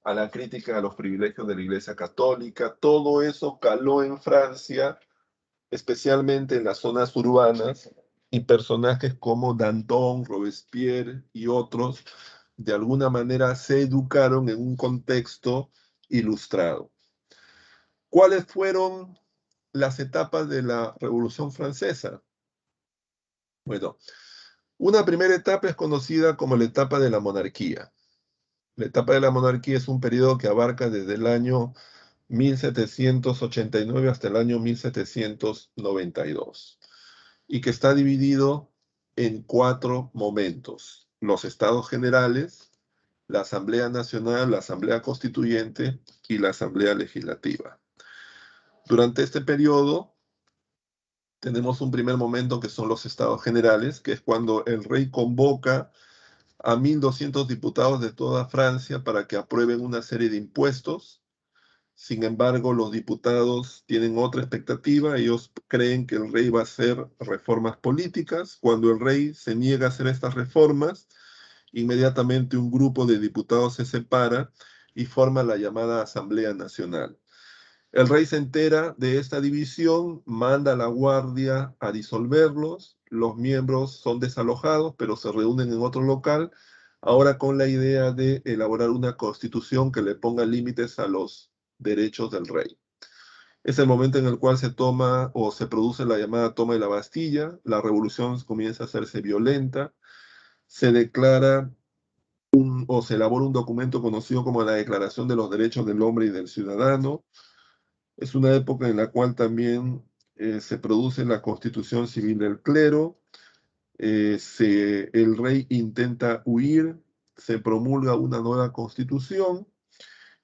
a la crítica a los privilegios de la Iglesia Católica, todo eso caló en Francia, especialmente en las zonas urbanas, y personajes como Danton, Robespierre y otros, de alguna manera se educaron en un contexto ilustrado. ¿Cuáles fueron las etapas de la Revolución Francesa? Bueno, una primera etapa es conocida como la etapa de la monarquía. La etapa de la monarquía es un periodo que abarca desde el año 1789 hasta el año 1792 y que está dividido en 4 momentos: los estados generales, la Asamblea Nacional, la Asamblea Constituyente y la Asamblea Legislativa. Durante este periodo tenemos un primer momento que son los estados generales, que es cuando el rey convoca a 1.200 diputados de toda Francia para que aprueben una serie de impuestos. Sin embargo, los diputados tienen otra expectativa. Ellos creen que el rey va a hacer reformas políticas. Cuando el rey se niega a hacer estas reformas, inmediatamente un grupo de diputados se separa y forma la llamada Asamblea Nacional. El rey se entera de esta división, manda a la guardia a disolverlos, los miembros son desalojados, pero se reúnen en otro local, ahora con la idea de elaborar una constitución que le ponga límites a los derechos del rey. Es el momento en el cual se toma o se produce la llamada toma de la Bastilla, la revolución comienza a hacerse violenta, se declara o se elabora un documento conocido como la Declaración de los Derechos del Hombre y del Ciudadano. Es una época en la cual también se produce la constitución civil del clero, el rey intenta huir, se promulga una nueva constitución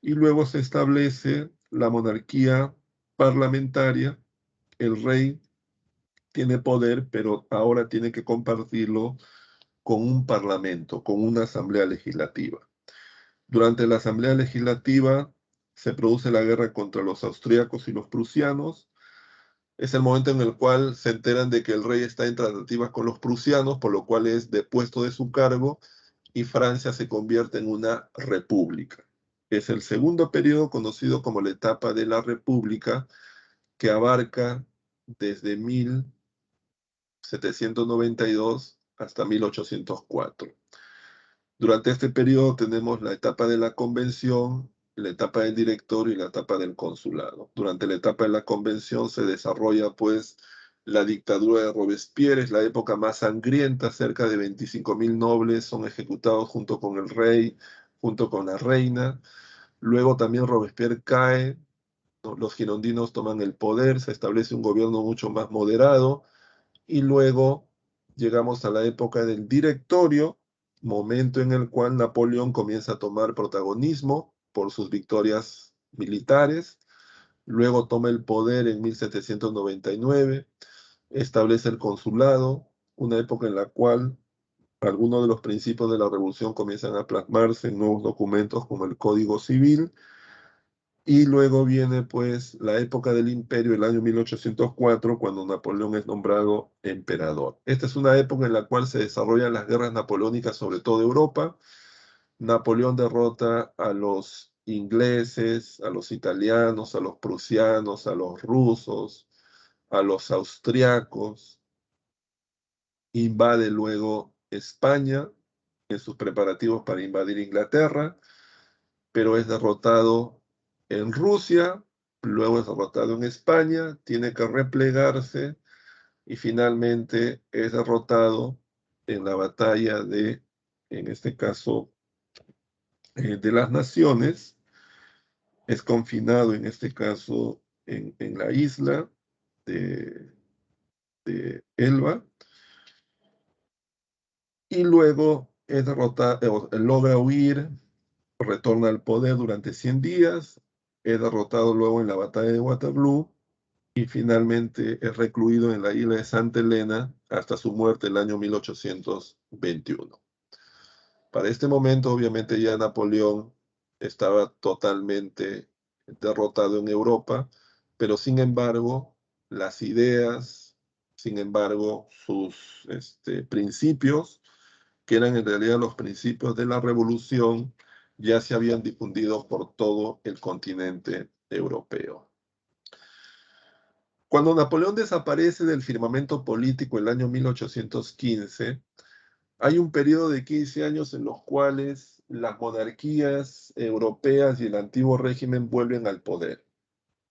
y luego se establece la monarquía parlamentaria. El rey tiene poder, pero ahora tiene que compartirlo con un parlamento, con una asamblea legislativa. Durante la asamblea legislativa se produce la guerra contra los austríacos y los prusianos. Es el momento en el cual se enteran de que el rey está en tratativas con los prusianos, por lo cual es depuesto de su cargo y Francia se convierte en una república. Es el segundo periodo conocido como la etapa de la república, que abarca desde 1792 hasta 1804. Durante este periodo tenemos la etapa de la convención, la etapa del directorio y la etapa del consulado. Durante la etapa de la convención se desarrolla pues la dictadura de Robespierre, es la época más sangrienta, cerca de 25.000 nobles son ejecutados junto con el rey, junto con la reina. Luego también Robespierre cae, ¿no? Los girondinos toman el poder, se establece un gobierno mucho más moderado y luego llegamos a la época del directorio, momento en el cual Napoleón comienza a tomar protagonismo por sus victorias militares, luego toma el poder en 1799, establece el consulado, una época en la cual algunos de los principios de la revolución comienzan a plasmarse en nuevos documentos como el Código Civil, y luego viene pues la época del imperio, el año 1804, cuando Napoleón es nombrado emperador. Esta es una época en la cual se desarrollan las guerras napoleónicas sobre toda Europa. Napoleón derrota a los ingleses, a los italianos, a los prusianos, a los rusos, a los austriacos. Invade luego España en sus preparativos para invadir Inglaterra, pero es derrotado en Rusia, luego es derrotado en España, tiene que replegarse y finalmente es derrotado en la batalla en este caso, de las Naciones, es confinado en este caso en la isla de, de Elba y luego es derrotado, logra huir, retorna al poder durante 100 días, es derrotado luego en la batalla de Waterloo y finalmente es recluido en la isla de Santa Elena hasta su muerte el año 1821. Para este momento, obviamente, ya Napoleón estaba totalmente derrotado en Europa, pero sin embargo, las ideas, sin embargo, sus principios, que eran en realidad los principios de la revolución, ya se habían difundido por todo el continente europeo. Cuando Napoleón desaparece del firmamento político en el año 1815, hay un periodo de 15 años en los cuales las monarquías europeas y el antiguo régimen vuelven al poder.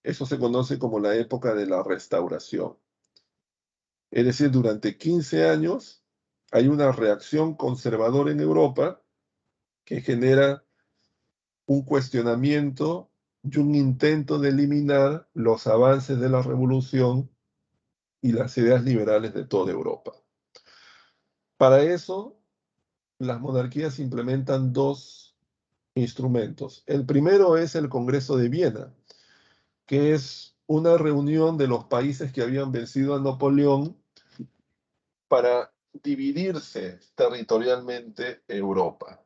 Eso se conoce como la época de la Restauración. Es decir, durante 15 años hay una reacción conservadora en Europa que genera un cuestionamiento y un intento de eliminar los avances de la revolución y las ideas liberales de toda Europa. Para eso, las monarquías implementan dos instrumentos. El primero es el Congreso de Viena, que es una reunión de los países que habían vencido a Napoleón para dividirse territorialmente Europa.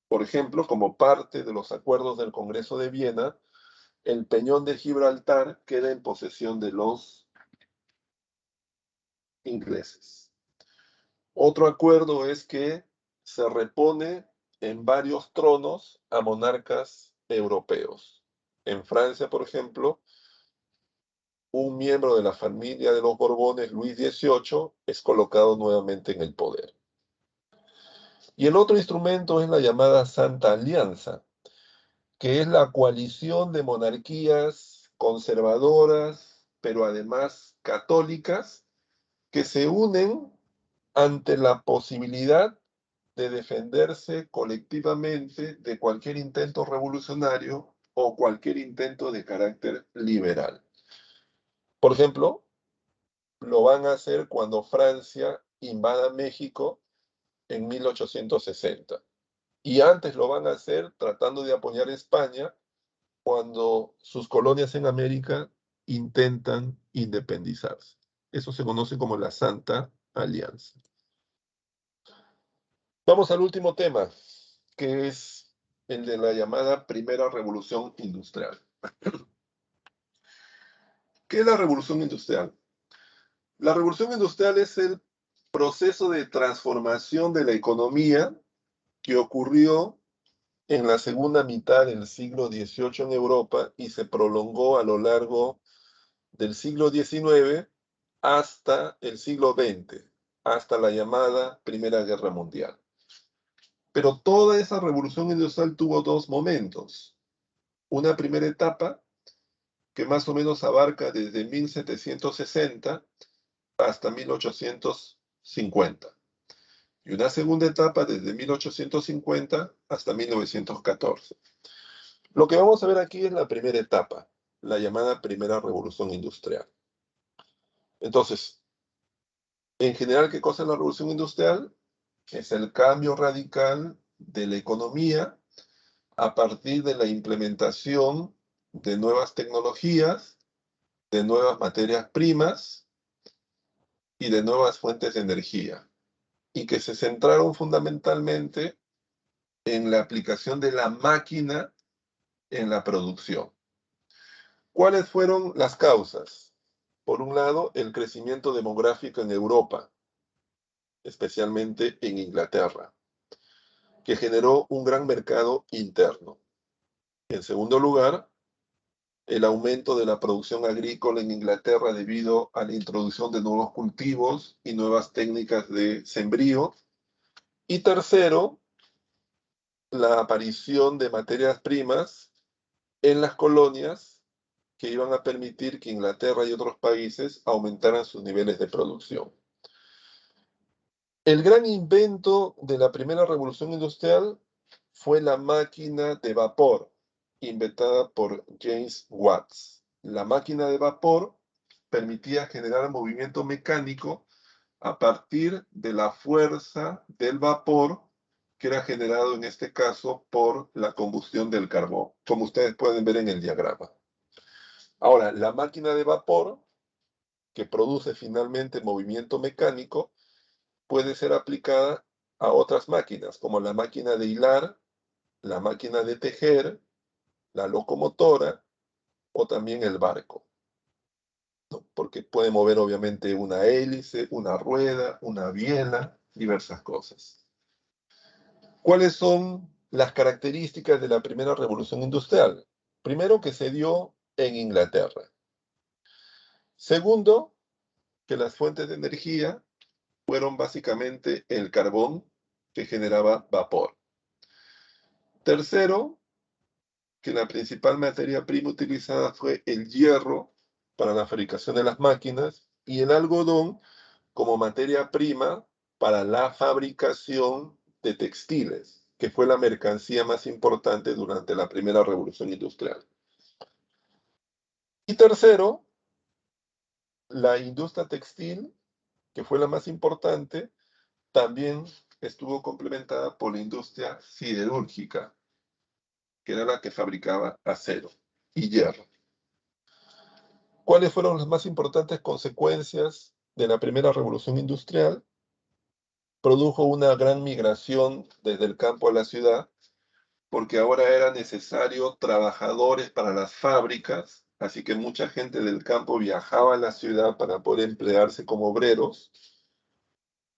Por ejemplo, como parte de los acuerdos del Congreso de Viena, el Peñón de Gibraltar queda en posesión de los ingleses. Otro acuerdo es que se repone en varios tronos a monarcas europeos. En Francia, por ejemplo, un miembro de la familia de los Borbones, Luis XVIII, es colocado nuevamente en el poder. Y el otro instrumento es la llamada Santa Alianza, que es la coalición de monarquías conservadoras, pero además católicas, que se unen ante la posibilidad de defenderse colectivamente de cualquier intento revolucionario o cualquier intento de carácter liberal. Por ejemplo, lo van a hacer cuando Francia invada México en 1860. Y antes lo van a hacer tratando de apoyar a España cuando sus colonias en América intentan independizarse. Eso se conoce como la Santa Alianza. Vamos al último tema, que es el de la llamada Primera Revolución Industrial. ¿Qué es la Revolución Industrial? La Revolución Industrial es el proceso de transformación de la economía que ocurrió en la segunda mitad del siglo XVIII en Europa y se prolongó a lo largo del siglo XIX hasta el siglo XX, hasta la llamada Primera Guerra Mundial. Pero toda esa revolución industrial tuvo dos momentos. Una primera etapa que más o menos abarca desde 1760 hasta 1850. Y una segunda etapa desde 1850 hasta 1914. Lo que vamos a ver aquí es la primera etapa, la llamada Primera Revolución Industrial. Entonces, en general, ¿qué cosa es la revolución industrial? Es el cambio radical de la economía a partir de la implementación de nuevas tecnologías, de nuevas materias primas y de nuevas fuentes de energía, y que se centraron fundamentalmente en la aplicación de la máquina en la producción. ¿Cuáles fueron las causas? Por un lado, el crecimiento demográfico en Europa, especialmente en Inglaterra, que generó un gran mercado interno. En segundo lugar, el aumento de la producción agrícola en Inglaterra debido a la introducción de nuevos cultivos y nuevas técnicas de sembrío. Y tercero, la aparición de materias primas en las colonias que iban a permitir que Inglaterra y otros países aumentaran sus niveles de producción. El gran invento de la primera revolución industrial fue la máquina de vapor, inventada por James Watt. La máquina de vapor permitía generar movimiento mecánico a partir de la fuerza del vapor que era generado en este caso por la combustión del carbón, como ustedes pueden ver en el diagrama. Ahora, la máquina de vapor que produce finalmente movimiento mecánico puede ser aplicada a otras máquinas, como la máquina de hilar, la máquina de tejer, la locomotora o también el barco, ¿no? Porque puede mover obviamente una hélice, una rueda, una biela, diversas cosas. ¿Cuáles son las características de la primera revolución industrial? Primero, que se dio en Inglaterra. Segundo, que las fuentes de energía fueron básicamente el carbón que generaba vapor. Tercero, que la principal materia prima utilizada fue el hierro para la fabricación de las máquinas y el algodón como materia prima para la fabricación de textiles, que fue la mercancía más importante durante la primera revolución industrial. Y tercero, la industria textil, que fue la más importante, también estuvo complementada por la industria siderúrgica, que era la que fabricaba acero y hierro. ¿Cuáles fueron las más importantes consecuencias de la primera revolución industrial? Produjo una gran migración desde el campo a la ciudad, porque ahora era necesario trabajadores para las fábricas, así que mucha gente del campo viajaba a la ciudad para poder emplearse como obreros.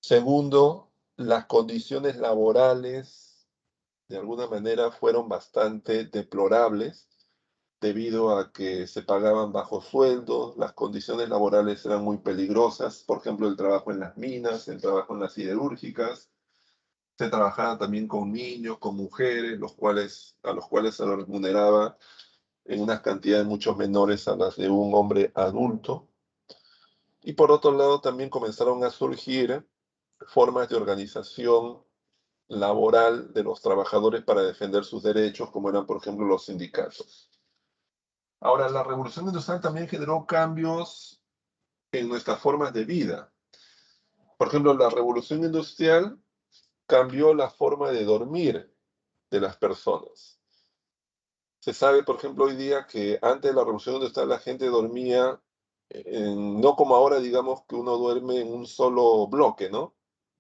Segundo, las condiciones laborales de alguna manera fueron bastante deplorables, debido a que se pagaban bajos sueldos, las condiciones laborales eran muy peligrosas, por ejemplo, el trabajo en las minas, el trabajo en las siderúrgicas, se trabajaba también con niños, con mujeres, a los cuales se los remuneraba en unas cantidades mucho menores a las de un hombre adulto. Y por otro lado, también comenzaron a surgir formas de organización laboral de los trabajadores para defender sus derechos, como eran, por ejemplo, los sindicatos. Ahora, la revolución industrial también generó cambios en nuestras formas de vida. Por ejemplo, la revolución industrial cambió la forma de dormir de las personas. Se sabe, por ejemplo, hoy día que antes de la revolución industrial la gente dormía, no como ahora, digamos, que uno duerme en un solo bloque, ¿no?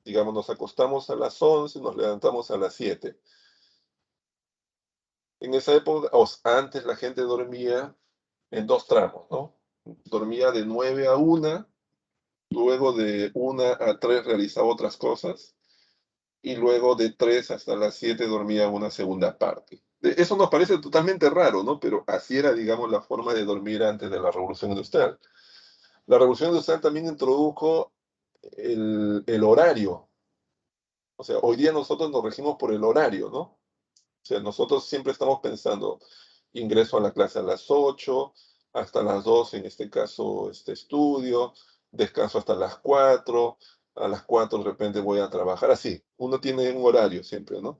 Digamos, nos acostamos a las 11, nos levantamos a las 7. En esa época, antes la gente dormía en dos tramos, ¿no? Dormía de 9 a 1, luego de 1 a 3 realizaba otras cosas, y luego de 3 hasta las 7 dormía una segunda parte. Eso nos parece totalmente raro, ¿no? Pero así era, digamos, la forma de dormir antes de la Revolución Industrial. La Revolución Industrial también introdujo el horario. O sea, hoy día nosotros nos regimos por el horario, ¿no? O sea, nosotros siempre estamos pensando, ingreso a la clase a las 8, hasta las 2, en este caso, estudio, descanso hasta las 4, a las 4 de repente voy a trabajar, así. Uno tiene un horario siempre, ¿no?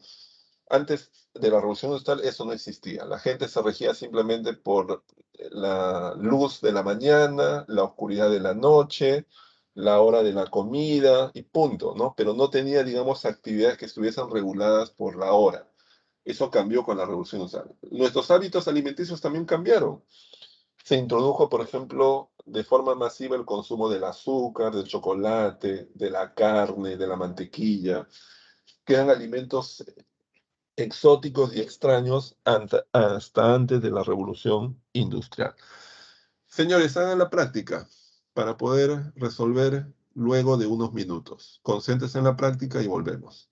Antes de la Revolución Industrial eso no existía. La gente se regía simplemente por la luz de la mañana, la oscuridad de la noche, la hora de la comida y punto, ¿no? Pero no tenía, digamos, actividades que estuviesen reguladas por la hora. Eso cambió con la Revolución Industrial. Nuestros hábitos alimenticios también cambiaron. Se introdujo, por ejemplo, de forma masiva el consumo del azúcar, del chocolate, de la carne, de la mantequilla, que eran alimentos exóticos y extraños hasta antes de la revolución industrial. Señores, hagan la práctica para poder resolver luego de unos minutos. Concéntrense en la práctica y volvemos.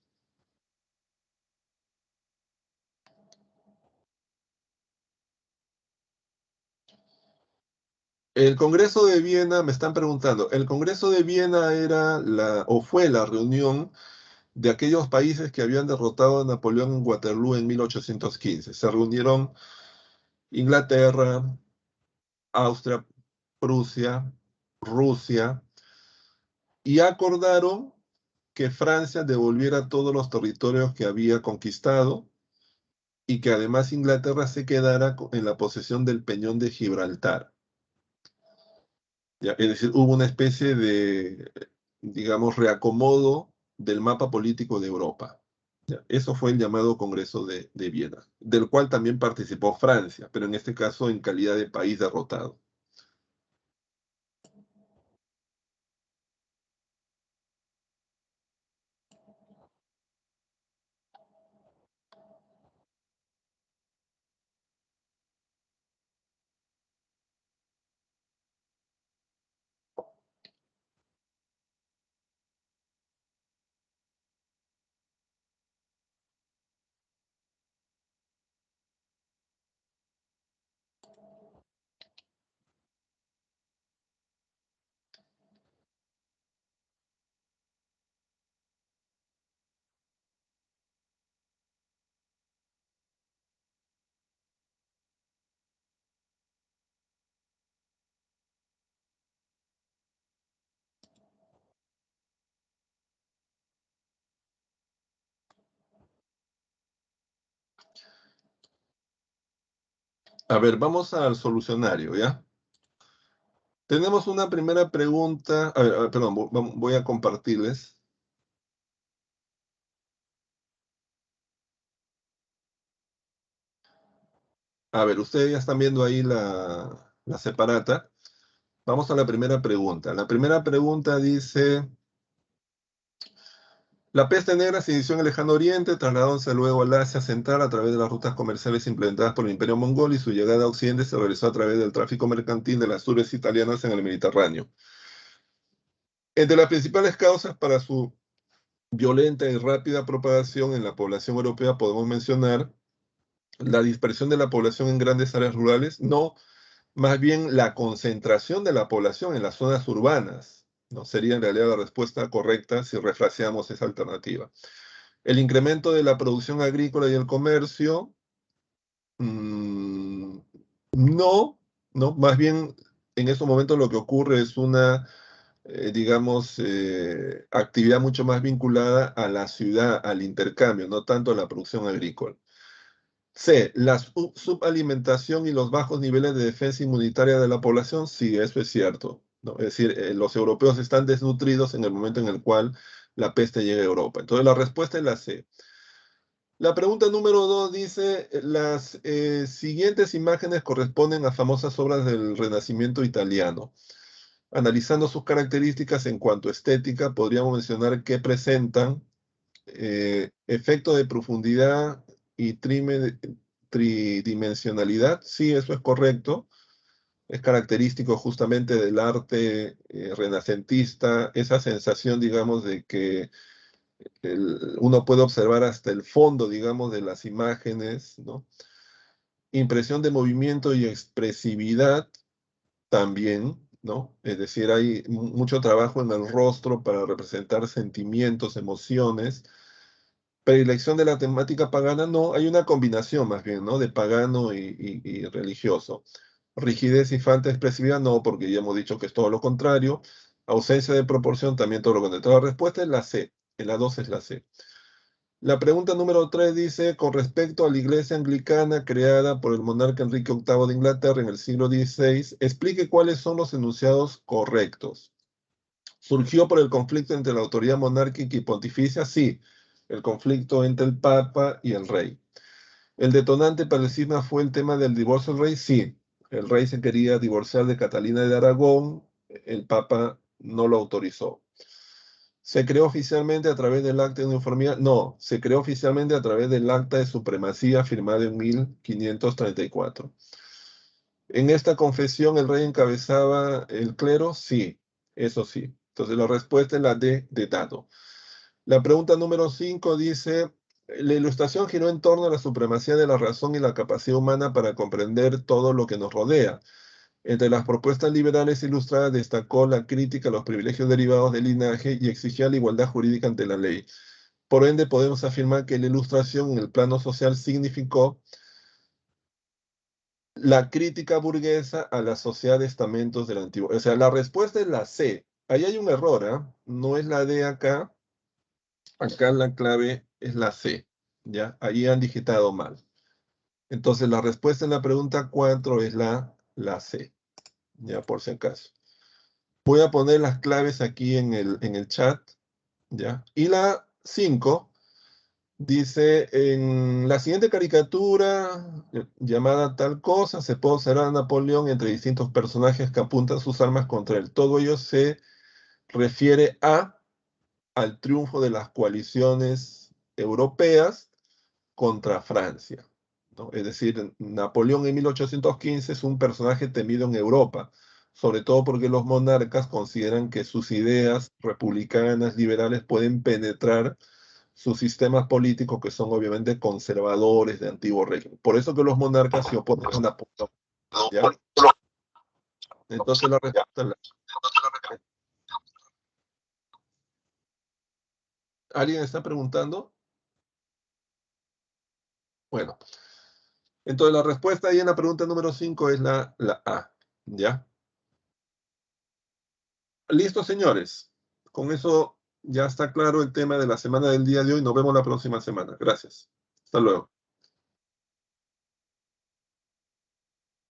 El Congreso de Viena, me están preguntando, el Congreso de Viena era o fue la reunión de aquellos países que habían derrotado a Napoleón en Waterloo en 1815. Se reunieron Inglaterra, Austria, Prusia, Rusia, y acordaron que Francia devolviera todos los territorios que había conquistado y que además Inglaterra se quedara en la posesión del Peñón de Gibraltar. ¿Ya? Es decir, hubo una especie de, digamos, reacomodo del mapa político de Europa. ¿Ya? Eso fue el llamado Congreso de Viena, del cual también participó Francia, pero en este caso en calidad de país derrotado. A ver, vamos al solucionario, ¿ya? Tenemos una primera pregunta. A ver, perdón, voy a compartirles. A ver, ustedes ya están viendo ahí la separata. Vamos a la primera pregunta. La primera pregunta dice, la peste negra se inició en el lejano oriente, trasladándose luego al Asia Central a través de las rutas comerciales implementadas por el Imperio Mongol y su llegada a Occidente se realizó a través del tráfico mercantil de las urbes italianas en el Mediterráneo. Entre las principales causas para su violenta y rápida propagación en la población europea podemos mencionar la dispersión de la población en grandes áreas rurales, no, más bien la concentración de la población en las zonas urbanas, ¿no? Sería en realidad la respuesta correcta si refraseamos esa alternativa. El incremento de la producción agrícola y el comercio, no, no, más bien en estos momentos lo que ocurre es una, digamos, actividad mucho más vinculada a la ciudad, al intercambio, no tanto a la producción agrícola. C, la subalimentación y los bajos niveles de defensa inmunitaria de la población, sí, eso es cierto, ¿no? Es decir, los europeos están desnutridos en el momento en el cual la peste llega a Europa. Entonces la respuesta es la C. La pregunta número 2 dice, las siguientes imágenes corresponden a famosas obras del Renacimiento italiano. Analizando sus características en cuanto a estética, podríamos mencionar que presentan efecto de profundidad y tridimensionalidad. Sí, eso es correcto. Es característico justamente del arte renacentista, esa sensación, digamos, de que uno puede observar hasta el fondo, digamos, de las imágenes, ¿no? Impresión de movimiento y expresividad también, ¿no? Es decir, hay mucho trabajo en el rostro para representar sentimientos, emociones. Predilección de la temática pagana, no, hay una combinación más bien, ¿no? De pagano y religioso. Rigidez y falta de expresividad, no, porque ya hemos dicho que es todo lo contrario. Ausencia de proporción, también todo lo contrario. La respuesta es la C, en la 2 es la C. La pregunta número 3 dice, con respecto a la iglesia anglicana creada por el monarca Enrique VIII de Inglaterra en el siglo XVI, explique cuáles son los enunciados correctos. ¿Surgió por el conflicto entre la autoridad monárquica y pontificia? Sí, el conflicto entre el Papa y el rey. ¿El detonante para el cisma fue el tema del divorcio del rey? Sí, el rey se quería divorciar de Catalina de Aragón, el Papa no lo autorizó. ¿Se creó oficialmente a través del acta de uniformidad? No, se creó oficialmente a través del acta de supremacía firmado en 1534. ¿En esta confesión el rey encabezaba el clero? Sí, eso sí. Entonces la respuesta es la D de dado. La pregunta número 5 dice, la ilustración giró en torno a la supremacía de la razón y la capacidad humana para comprender todo lo que nos rodea. Entre las propuestas liberales ilustradas destacó la crítica a los privilegios derivados del linaje y exigía la igualdad jurídica ante la ley. Por ende, podemos afirmar que la ilustración en el plano social significó la crítica burguesa a la sociedad de estamentos del antiguo. O sea, la respuesta es la C. Ahí hay un error, ¿eh? No es la D acá. Acá la clave es la C. ¿Ya? Ahí han digitado mal. Entonces, la respuesta en la pregunta 4 es la C. Ya, por si acaso. Voy a poner las claves aquí en el chat. ¿Ya? Y la 5 dice, en la siguiente caricatura, llamada tal cosa, se puede observar a Napoleón entre distintos personajes que apuntan sus armas contra él. Todo ello se refiere al triunfo de las coaliciones europeas contra Francia, ¿no? Es decir, Napoleón en 1815 es un personaje temido en Europa, sobre todo porque los monarcas consideran que sus ideas republicanas, liberales, pueden penetrar sus sistemas políticos que son obviamente conservadores de antiguo régimen. Por eso que los monarcas se oponen a Napoleón, ¿ya? Entonces la respuesta es la... ¿Alguien está preguntando? Bueno, entonces la respuesta ahí en la pregunta número 5 es la A, ¿ya? Listo, señores. Con eso ya está claro el tema de la semana del día de hoy. Nos vemos la próxima semana. Gracias. Hasta luego.